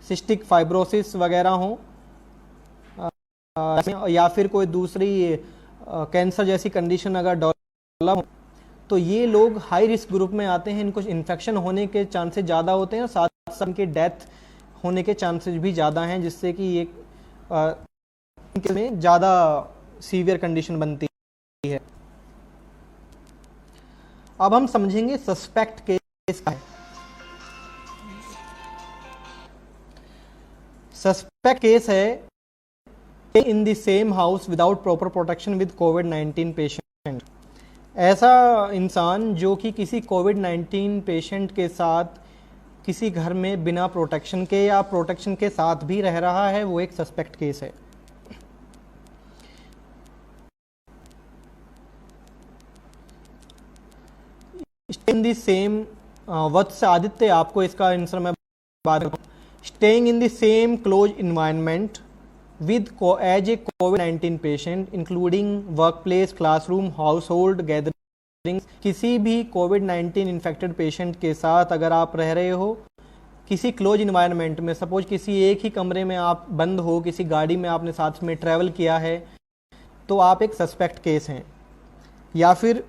सिस्टिक फाइब्रोसिस वगैरह हो, या फिर कोई दूसरी कैंसर जैसी कंडीशन अगर डेवलप हो, तो ये लोग हाई रिस्क ग्रुप में आते हैं. इनको इन्फेक्शन होने के चांसेस ज़्यादा होते हैं और साथ साथ इनके डेथ होने के चांसेस भी ज़्यादा हैं, जिससे कि ये में ज़्यादा सीवियर कंडीशन बनती है. अब हम समझेंगे सस्पेक्ट केस क्या है. सस्पेक्ट केस है in the same house without proper protection with covid patient. ऐसा इंसान जो कि किसी कोविड-19 पेशेंट के साथ किसी घर में बिना प्रोटेक्शन के या प्रोटेक्शन के साथ भी रह रहा है, वो एक सस्पेक्ट केस है. In the same Vats Aditya, आपको इसका आंसर मैं बात करूँ, staying in the same close environment with as a कोविड-19 patient including work place, classroom, household gathering. किसी भी कोविड-19 इन्फेक्टेड पेशेंट के साथ अगर आप रह रहे हो किसी क्लोज इन्वायरमेंट में, सपोज किसी एक ही कमरे में आप बंद हो, किसी गाड़ी में आपने साथ में ट्रैवल किया है, तो आप एक सस्पेक्ट केस हैं। या फिर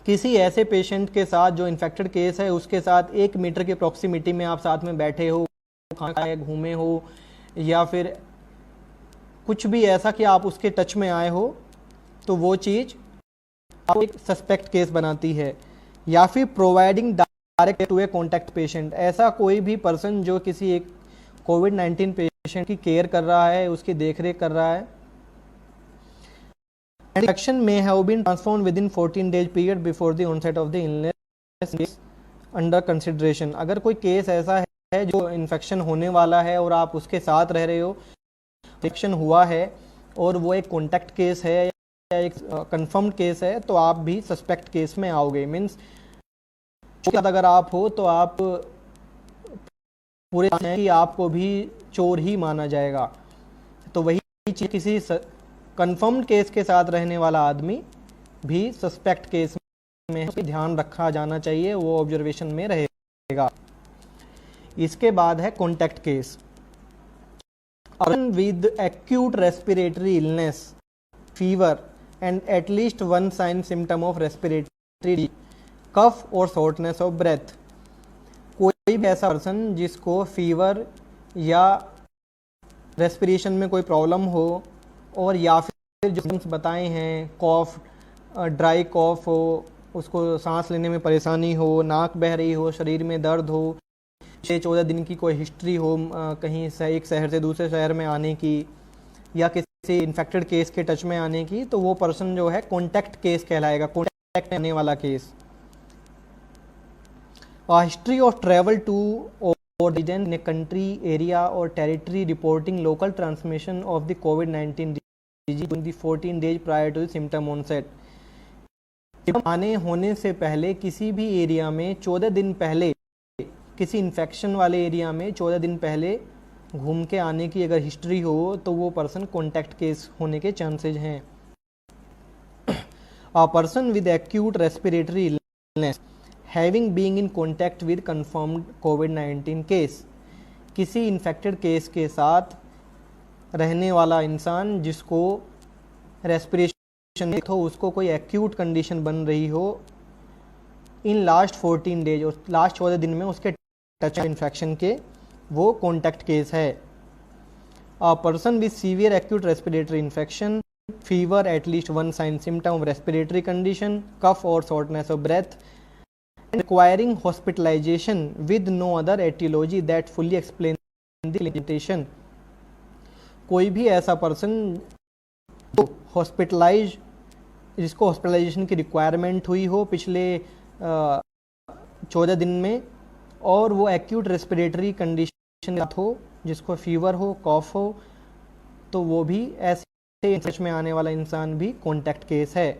किसी ऐसे पेशेंट के साथ जो इन्फेक्टेड केस है उसके साथ 1 मीटर की प्रॉक्सिमिटी में आप साथ में बैठे हो, खाना खाए, घूमे हो, या फिर कुछ भी ऐसा कि आप उसके टच में आए हो, तो वो चीज़ आपको एक सस्पेक्ट केस बनाती है। या फिर providing direct to a contact patient, ऐसा कोई भी पर्सन जो किसी एक कोविड-19 पेशेंट की केयर कर रहा है, उसकी देखरेख कर रहा है। Infection may have been transformed within 14 days period before the onset of the illness under consideration। अगर कोई केस ऐसा है जो इन्फेक्शन होने वाला है और आप उसके साथ रह रहे हो, इन्फेक्शन हुआ है और वो एक कॉन्टैक्ट केस है या एक कंफर्म्ड केस है, तो आप भी सस्पेक्ट केस में आओगे। मीन्स अगर आप हो तो आप पूरे कि आपको भी चोर ही माना जाएगा। तो वही चीज़ किसी कंफर्म्ड केस के साथ रहने वाला आदमी भी सस्पेक्ट केस में ध्यान रखा जाना चाहिए, वो ऑब्जर्वेशन में रहेगा। इसके बाद है contact case. With acute respiratory illness, fever and at least one sign symptom of respiratory, cough और शॉर्टनेस ऑफ ब्रेथ। कोई भी ऐसा पर्सन जिसको फीवर या रेस्पिरेशन में कोई प्रॉब्लम हो, और या फिर जो सिम्टम्स बताए हैं, कॉफ, ड्राई कॉफ हो, उसको सांस लेने में परेशानी हो, नाक बह रही हो, शरीर में दर्द हो, 6-14 दिन की कोई हिस्ट्री हो कहीं से एक शहर से दूसरे शहर में आने की, या किसी इन्फेक्टेड केस के टच में आने की, तो वो पर्सन जो है कॉन्टैक्ट केस कहलाएगा, कॉन्टैक्ट आने वाला case. History of travel to or resident in a country, area or territory reporting local transmission of the COVID-19 disease during the 14 days prior to the symptom onset। आने होने से पहले किसी भी area में 14 दिन पहले, किसी इन्फेक्शन वाले एरिया में 14 दिन पहले घूम के आने की अगर हिस्ट्री हो, तो वो पर्सन कॉन्टैक्ट केस होने के चांसेज हैं। A person with acute respiratory illness having being in contact with confirmed COVID-19 case, किसी इन्फेक्टेड केस के साथ रहने वाला इंसान जिसको रेस्पिरेशन हो, उसको कोई एक्यूट कंडीशन बन रही हो इन लास्ट 14 डेज, और लास्ट 14 दिन में उसके टच इन्फेक्शन के, वो कॉन्टैक्ट केस है। A person with severe acute respiratory infection, fever, at least one sign symptom of respiratory condition, cough और shortness of breath, requiring hospitalization with no other etiology that fully explain the limitation। कोई भी ऐसा person जो hospitalise, जिसको hospitalisation की requirement हुई हो पिछले 14 दिन में, और वो एक्यूट रेस्पिरेटरी कंडीशन हो, जिसको फीवर हो, कॉफ हो, तो वो भी ऐसे इन्फेक्शन में आने वाला इंसान भी कॉन्टैक्ट केस है।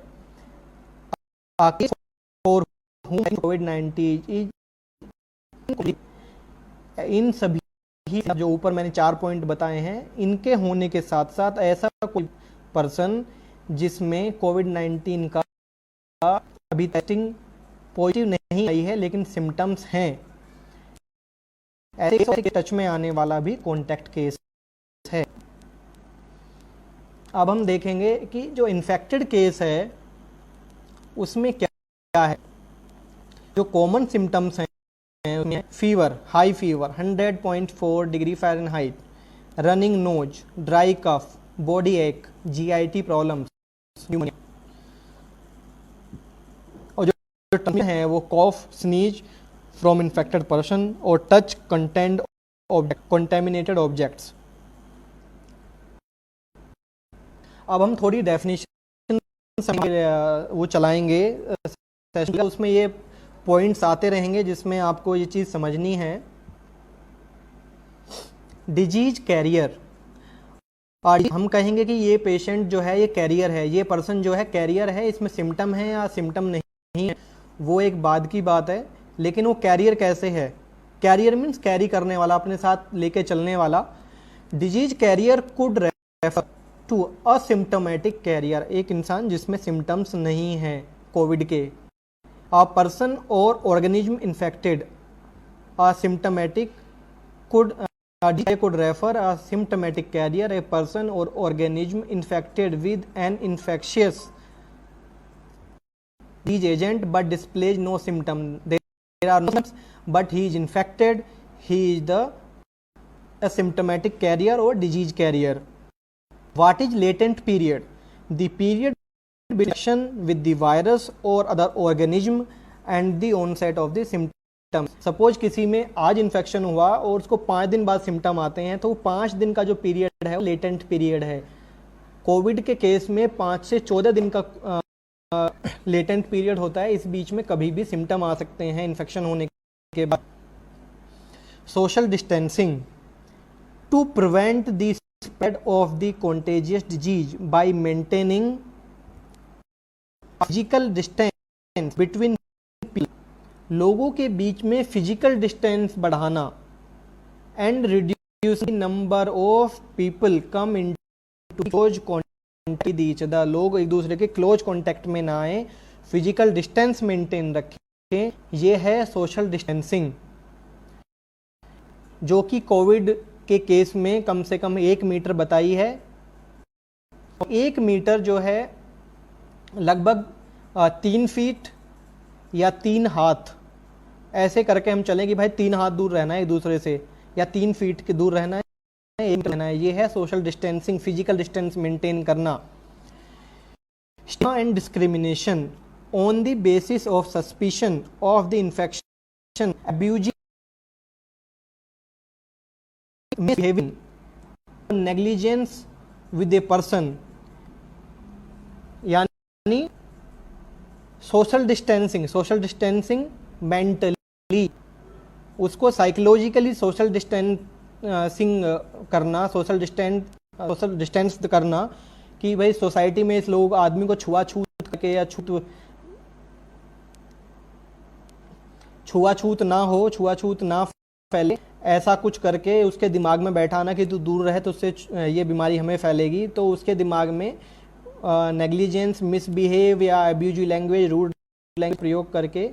कोविड-19 इन सभी जो ऊपर मैंने 4 पॉइंट बताए हैं, इनके होने के साथ साथ ऐसा कोई पर्सन जिसमें कोविड-19 का अभी टेस्टिंग पॉजिटिव नहीं आई है लेकिन सिम्टम्स हैं, ऐसे के टच में आने वाला भी कॉन्टैक्ट केस है। अब हम देखेंगे कि जो इन्फेक्टेड केस है उसमें क्या है। जो कॉमन सिम्टम्स हैं, fever, high fever 100.4 degree Fahrenheit, running nose, dry cough, body ache, GIT problems, pneumonia, और जो टर्म है वो cough, sneeze from infected person और टच कंटेंट कंटेमिनेटेड ऑब्जेक्ट्स। अब हम थोड़ी डेफिनेशन वो चलाएंगे, उसमें ये पॉइंट्स आते रहेंगे जिसमें आपको ये चीज़ समझनी है। डिजीज कैरियर, और हम कहेंगे कि ये पेशेंट जो है ये कैरियर है, ये पर्सन जो है कैरियर है, इसमें सिम्टम है या सिम्टम नहीं है, वो एक बाद की बात है, लेकिन वो कैरियर कैसे है? कैरियर मीन्स कैरी करने वाला, अपने साथ लेके चलने वाला। Disease carrier could refer to asymptomatic carrier, एक इंसान जिसमें सिम्टम्स नहीं है कोविड के। अ पर्सन और organism infected asymptomatic could could refer a symptomatic carrier, a person or organism infected with an infectious disease agent but displays no symptom. There are no symptoms but he is infected, he is the asymptomatic carrier or disease carrier. What is latent period? The period between infection with the virus or other organism and the onset of the symptoms. Suppose किसी में आज infection हुआ और उसको 5 दिन बाद symptom आते हैं, तो 5 दिन का जो पीरियड है वो लेटेंट पीरियड है। कोविड के केस में 5 से 14 दिन का लेटेंट पीरियड होता है, इस बीच में कभी भी सिम्टम आ सकते हैं इन्फेक्शन होने के बाद। Social distancing to prevent the spread of the contagious disease by maintaining physical distance between, लोगों के बीच में फिजिकल डिस्टेंस बढ़ाना, and reducing number of people come into close contact with each other, लोग एक दूसरे के क्लोज कॉन्टैक्ट में ना आए, फिजिकल डिस्टेंस मेंटेन रखें, ये है सोशल डिस्टेंसिंग, जो कि कोविड के केस में कम से कम 1 मीटर बताई है। 1 मीटर जो है लगभग 3 फीट या 3 हाथ, ऐसे करके हम चलें कि भाई 3 हाथ दूर रहना है एक दूसरे से, या 3 फीट के दूर रहना है, 1 मीटर रहना है। ये है social distancing, physical distance maintain करना। Stigma and discrimination on the basis of suspicion of the infection, abusing, misbehaving, negligence with a person, यानी सोशल डिस्टेंसिंग मेंटली, उसको साइकोलॉजिकली सोशल डिस्टेंसिंग करना, सोशल डिस्टेंस करना, कि भाई सोसाइटी में इस लोग आदमी को छुआछूत करके या छुआछूत ना हो, छुआछूत ना फैले, ऐसा कुछ करके उसके दिमाग में बैठाना कि तू दूर रहे तो उससे ये बीमारी हमें फैलेगी, तो उसके दिमाग में नेग्लिजेंस, मिसबिहेव या अब्यूजिव लैंग्वेज, रूड लैंग्वेज प्रयोग करके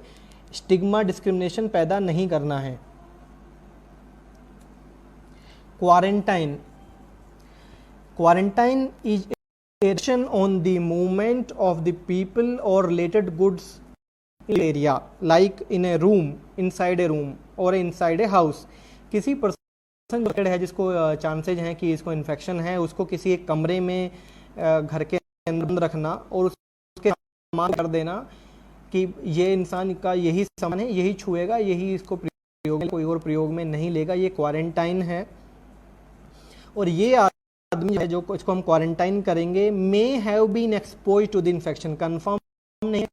स्टिग्मा, डिस्क्रिमिनेशन पैदा नहीं करना है। Quarantine is action on the movement of the people और related goods in area, like in a room, inside a room और इनसाइड ए हाउस। किसी पर्सन है जिसको चांसेज हैं कि इसको इन्फेक्शन है, उसको किसी एक कमरे में घर के अंदर बंद रखना और उसके सामान कर देना कि ये इंसान का यही सामान है, यही छुएगा, यही इसको प्रयोग, कोई और प्रयोग में नहीं लेगा, ये क्वारंटाइन है। और ये आदमी है जो इसको हम क्वारंटाइन करेंगे, may have been exposed to the infection, confirm नहीं,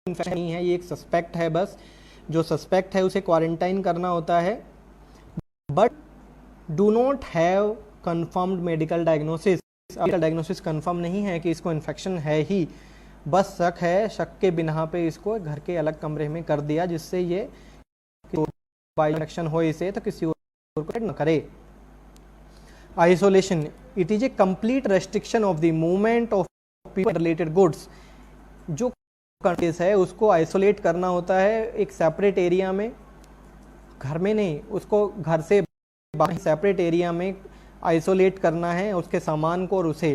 इन्फेक्शन नहीं है, ये एक सस्पेक्ट है, बस जो सस्पेक्ट है उसे क्वारंटाइन करना होता है। But do not have confirmed medical diagnosis, diagnosis confirm नहीं है कि इसको इन्फेक्शन है ही, बस शक है, शक के बिना पे इसको घर के अलग कमरे में कर दिया, जिससे ये बाई इन्फेक्शन हो इसे तो किसी और को न करे। Isolation, it is a complete restriction of the movement of people related goods, जो केस है उसको आइसोलेट करना होता है एक सेपरेट एरिया में, घर में नहीं, उसको घर से बाहर सेपरेट एरिया में आइसोलेट करना है उसके सामान को और उसे।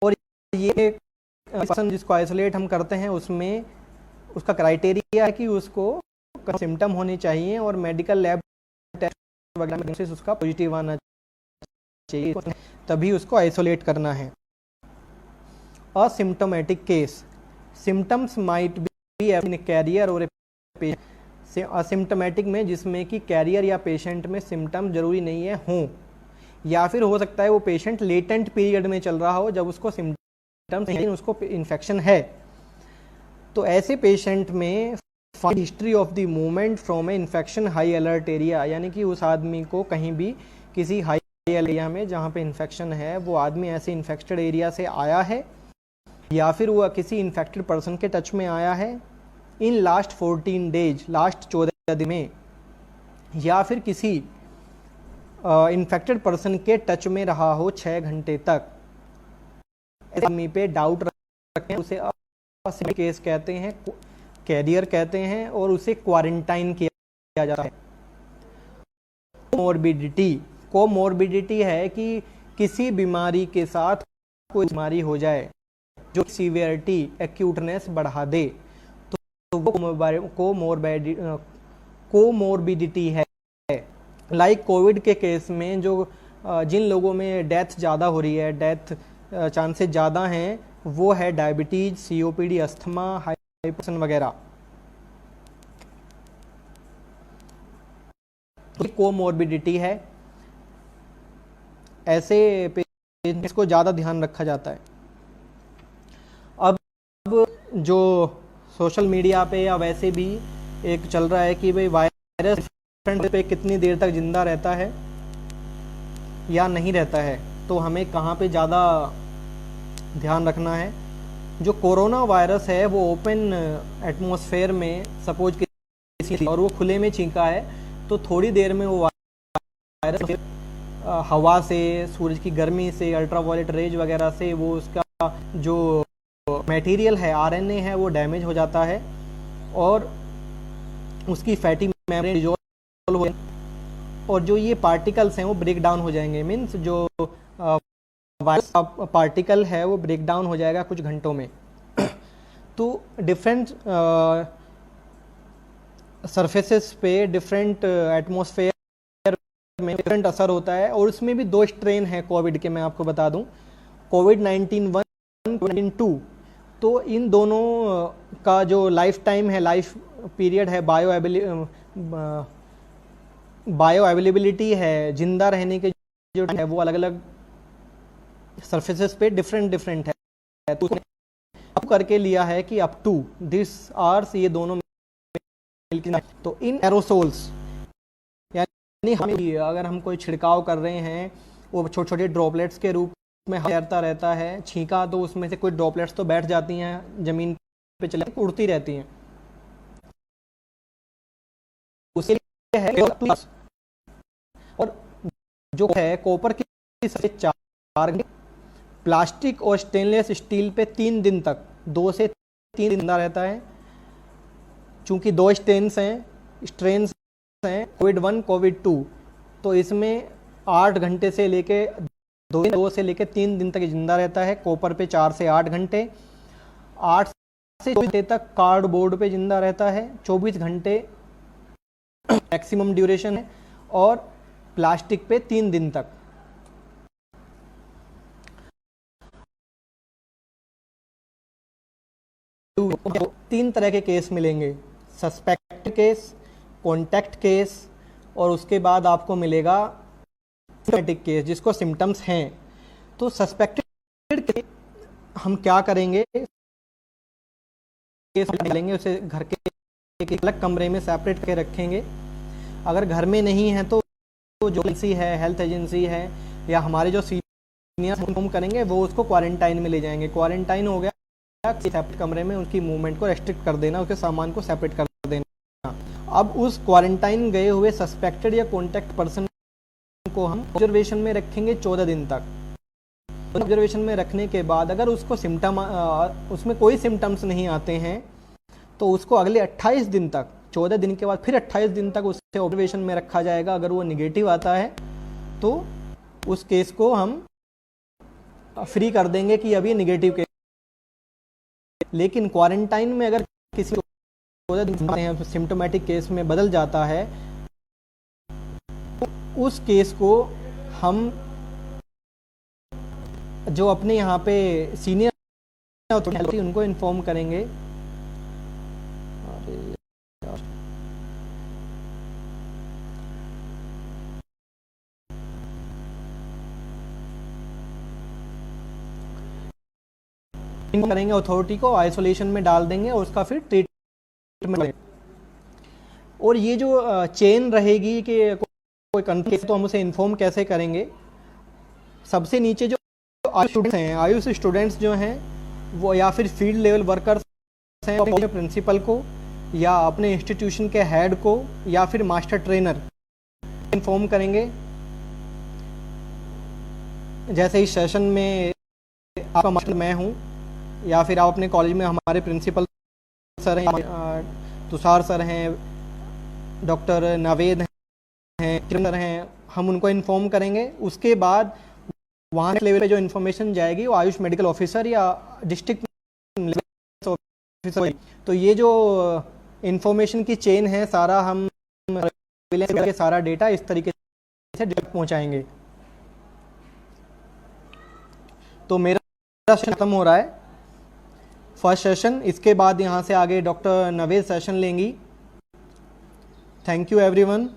और ये पर्सन जिसको आइसोलेट हम करते हैं उसमें उसका क्राइटेरिया है कि उसको सिम्टम होने चाहिए और मेडिकल लैब टेस्ट वगैरह में उसका पॉजिटिव आना चाहिए, तभी उसको आइसोलेट करना है। Asymptomatic case, symptoms might be in carrier और असिम्टोमेटिक में जिसमें कि कैरियर या पेशेंट में सिम्टम जरूरी नहीं है हों, या फिर हो सकता है वो पेशेंट लेटेंट पीरियड में चल रहा हो जब उसको सिम्टम्स नहीं, उसको इन्फेक्शन है, तो ऐसे पेशेंट में history of the movement from A infection high alert area, यानी कि उस आदमी को कहीं भी किसी हाई एरिया में जहाँ पे इन्फेक्शन है वो आदमी ऐसे इन्फेक्टेड एरिया से आया है या फिर वो किसी इन्फेक्टेड पर्सन के टच में आया है, इन लास्ट 14 डेज, लास्ट 14 दिन में, या फिर किसी इन्फेक्टेड पर्सन के टच में रहा हो 6 घंटे तक, ऐसे आदमी पे डाउट रखें, उसे केस कहते हैं, कैरियर कहते हैं, और उसे क्वारंटाइन किया जाता है। कोमोर्बिडिटी है कि किसी बीमारी के साथ कोई बीमारी हो जाए जो सीवियरिटी, एक्यूटनेस बढ़ा दे, तो वो कोमोर्बिडिटी है। लाइक कोविड के केस में जो जिन लोगों में डेथ ज़्यादा हो रही है, डेथ चांसेस ज़्यादा हैं, वो है डायबिटीज, सीओपीडी, अस्थमा, हाइपरटेंशन वगैरह। कोमोर्बिडिटी है, ऐसे पेशेंट्स को ज़्यादा ध्यान रखा जाता है। अब जो सोशल मीडिया पे या वैसे भी एक चल रहा है कि भाई वायरस पे कितनी देर तक जिंदा रहता है या नहीं रहता है, तो हमें कहाँ पे ज़्यादा ध्यान रखना है। जो कोरोना वायरस है वो ओपन एटमॉस्फेयर में सपोज किसी और वो खुले में छींका है, तो थोड़ी देर में वो वायरस हवा से, सूरज की गर्मी से, अल्ट्रावायलेट रेज वगैरह से वो उसका जो मटेरियल है, आरएनए है, वो डैमेज हो जाता है और उसकी फैटी मेम्ब्रेन डिसॉल्व हो, और जो ये पार्टिकल्स हैं वो ब्रेक डाउन हो जाएंगे। मीन्स जो वायरस पार्टिकल है वो ब्रेक डाउन हो जाएगा कुछ घंटों में। तो डिफरेंट सरफेसेस पे, डिफरेंट एटमॉस्फेयर में डिफरेंट असर होता है, और उसमें भी 2 स्ट्रेन है कोविड के, मैं आपको बता दूं, कोविड-19 1, कोविड-19 2। तो इन दोनों का जो लाइफ टाइम है, लाइफ पीरियड है, बायो अवेलेबिलिटी है, जिंदा रहने के जो है वो अलग अलग सरफेसेस पे डिफरेंट है। तो अब करके लिया है कि अप टू दिस आवर्स ये दोनों मिलकर, तो इन एरोसोल्स, यानी हमें अगर हम कोई छिड़काव कर रहे हैं वो छोटे छोटे ड्रॉपलेट्स के रूप में तैरता रहता है, छींका तो उसमें से कुछ ड्रॉपलेट्स तो बैठ जाती हैं, जमीन पे चले उड़ती रहती हैं, उसके लिए है। और जो है कॉपर की 4, प्लास्टिक और स्टेनलेस स्टील पे 3 दिन तक, 2 से 3 दिन जिंदा रहता है। चूंकि 2 स्ट्रेन्स हैं कोविड-1, कोविड-2, तो इसमें 8 घंटे से लेके 2 से लेके 3 दिन तक जिंदा रहता है। कॉपर पे 4 से 8 घंटे, 8 से 24 घंटे तक कार्डबोर्ड पे जिंदा रहता है, 24 घंटे मैक्सिमम ड्यूरेशन है, और प्लास्टिक पे 3 दिन तक। तो 3 तरह के केस मिलेंगे, सस्पेक्ट केस, कॉन्टैक्ट केस, और उसके बाद आपको मिलेगा सिम्टोमेटिक केस जिसको सिम्टम्स हैं। तो सस्पेक्टेड केस हम क्या करेंगे, केस डालेंगे, उसे घर के एक अलग कमरे में सेपरेट करके रखेंगे। अगर घर में नहीं है तो जो एजेंसी है, हेल्थ एजेंसी है, या हमारे जो सीनियर इन्फॉर्म करेंगे, वो उसको क्वारंटाइन में ले जाएंगे। क्वारंटाइन हो गया, सेपरेट कमरे में उसकी मूवमेंट को रेस्ट्रिक्ट कर देना, उसके सामान को सेपरेट कर देना। अब उस क्वारंटाइन गए हुए सस्पेक्टेड या कॉन्टैक्ट पर्सन को हम ऑब्जर्वेशन में रखेंगे 14 दिन तक। ऑब्जर्वेशन में रखने के बाद अगर उसको उसमें कोई सिम्टम्स नहीं आते हैं, तो उसको अगले 28 दिन तक, 14 दिन के बाद फिर 28 दिन तक उसे ऑब्जर्वेशन में रखा जाएगा। अगर वो निगेटिव आता है तो उस केस को हम फ्री कर देंगे कि अभी निगेटिव केस। लेकिन क्वारंटाइन में अगर किसी को 14 दिन सिम्टोमेटिक केस में बदल जाता है, तो उस केस को हम जो अपने यहाँ पे सीनियर अथॉरिटी उनको इन्फॉर्म करेंगे। करेंगे अथॉरिटी को, आइसोलेशन में डाल देंगे और उसका फिर ट्रीटमेंट। और ये जो चेन रहेगी कि कोई कंट्री, तो हम उसे इन्फॉर्म कैसे करेंगे। सबसे नीचे जो स्टूडेंट्स हैं, आयुष स्टूडेंट्स जो हैं वो, या फिर फील्ड लेवल वर्कर्स हैं, प्रिंसिपल को या अपने इंस्टीट्यूशन के हेड को या फिर मास्टर ट्रेनर इन्फॉर्म करेंगे। जैसे इस सेशन में आपका मास्टर मैं हूँ, या फिर आप अपने कॉलेज में हमारे प्रिंसिपल सर हैं, तुषार सर हैं, डॉक्टर नावेद हैं, किरण सर हैं, हम उनको इन्फॉर्म करेंगे। उसके बाद वहाँ लेवल पे जो इन्फॉर्मेशन जाएगी वो आयुष मेडिकल ऑफिसर या डिस्ट्रिक्ट ऑफिसर। तो ये जो इन्फॉर्मेशन की चेन है, सारा हम के सारा डेटा इस तरीके से पहुँचाएंगे। तो मेरा सेशन खत्म हो रहा है, फर्स्ट सेशन। इसके बाद यहाँ से आगे डॉक्टर नवेद सेशन लेंगी। Thank you everyone.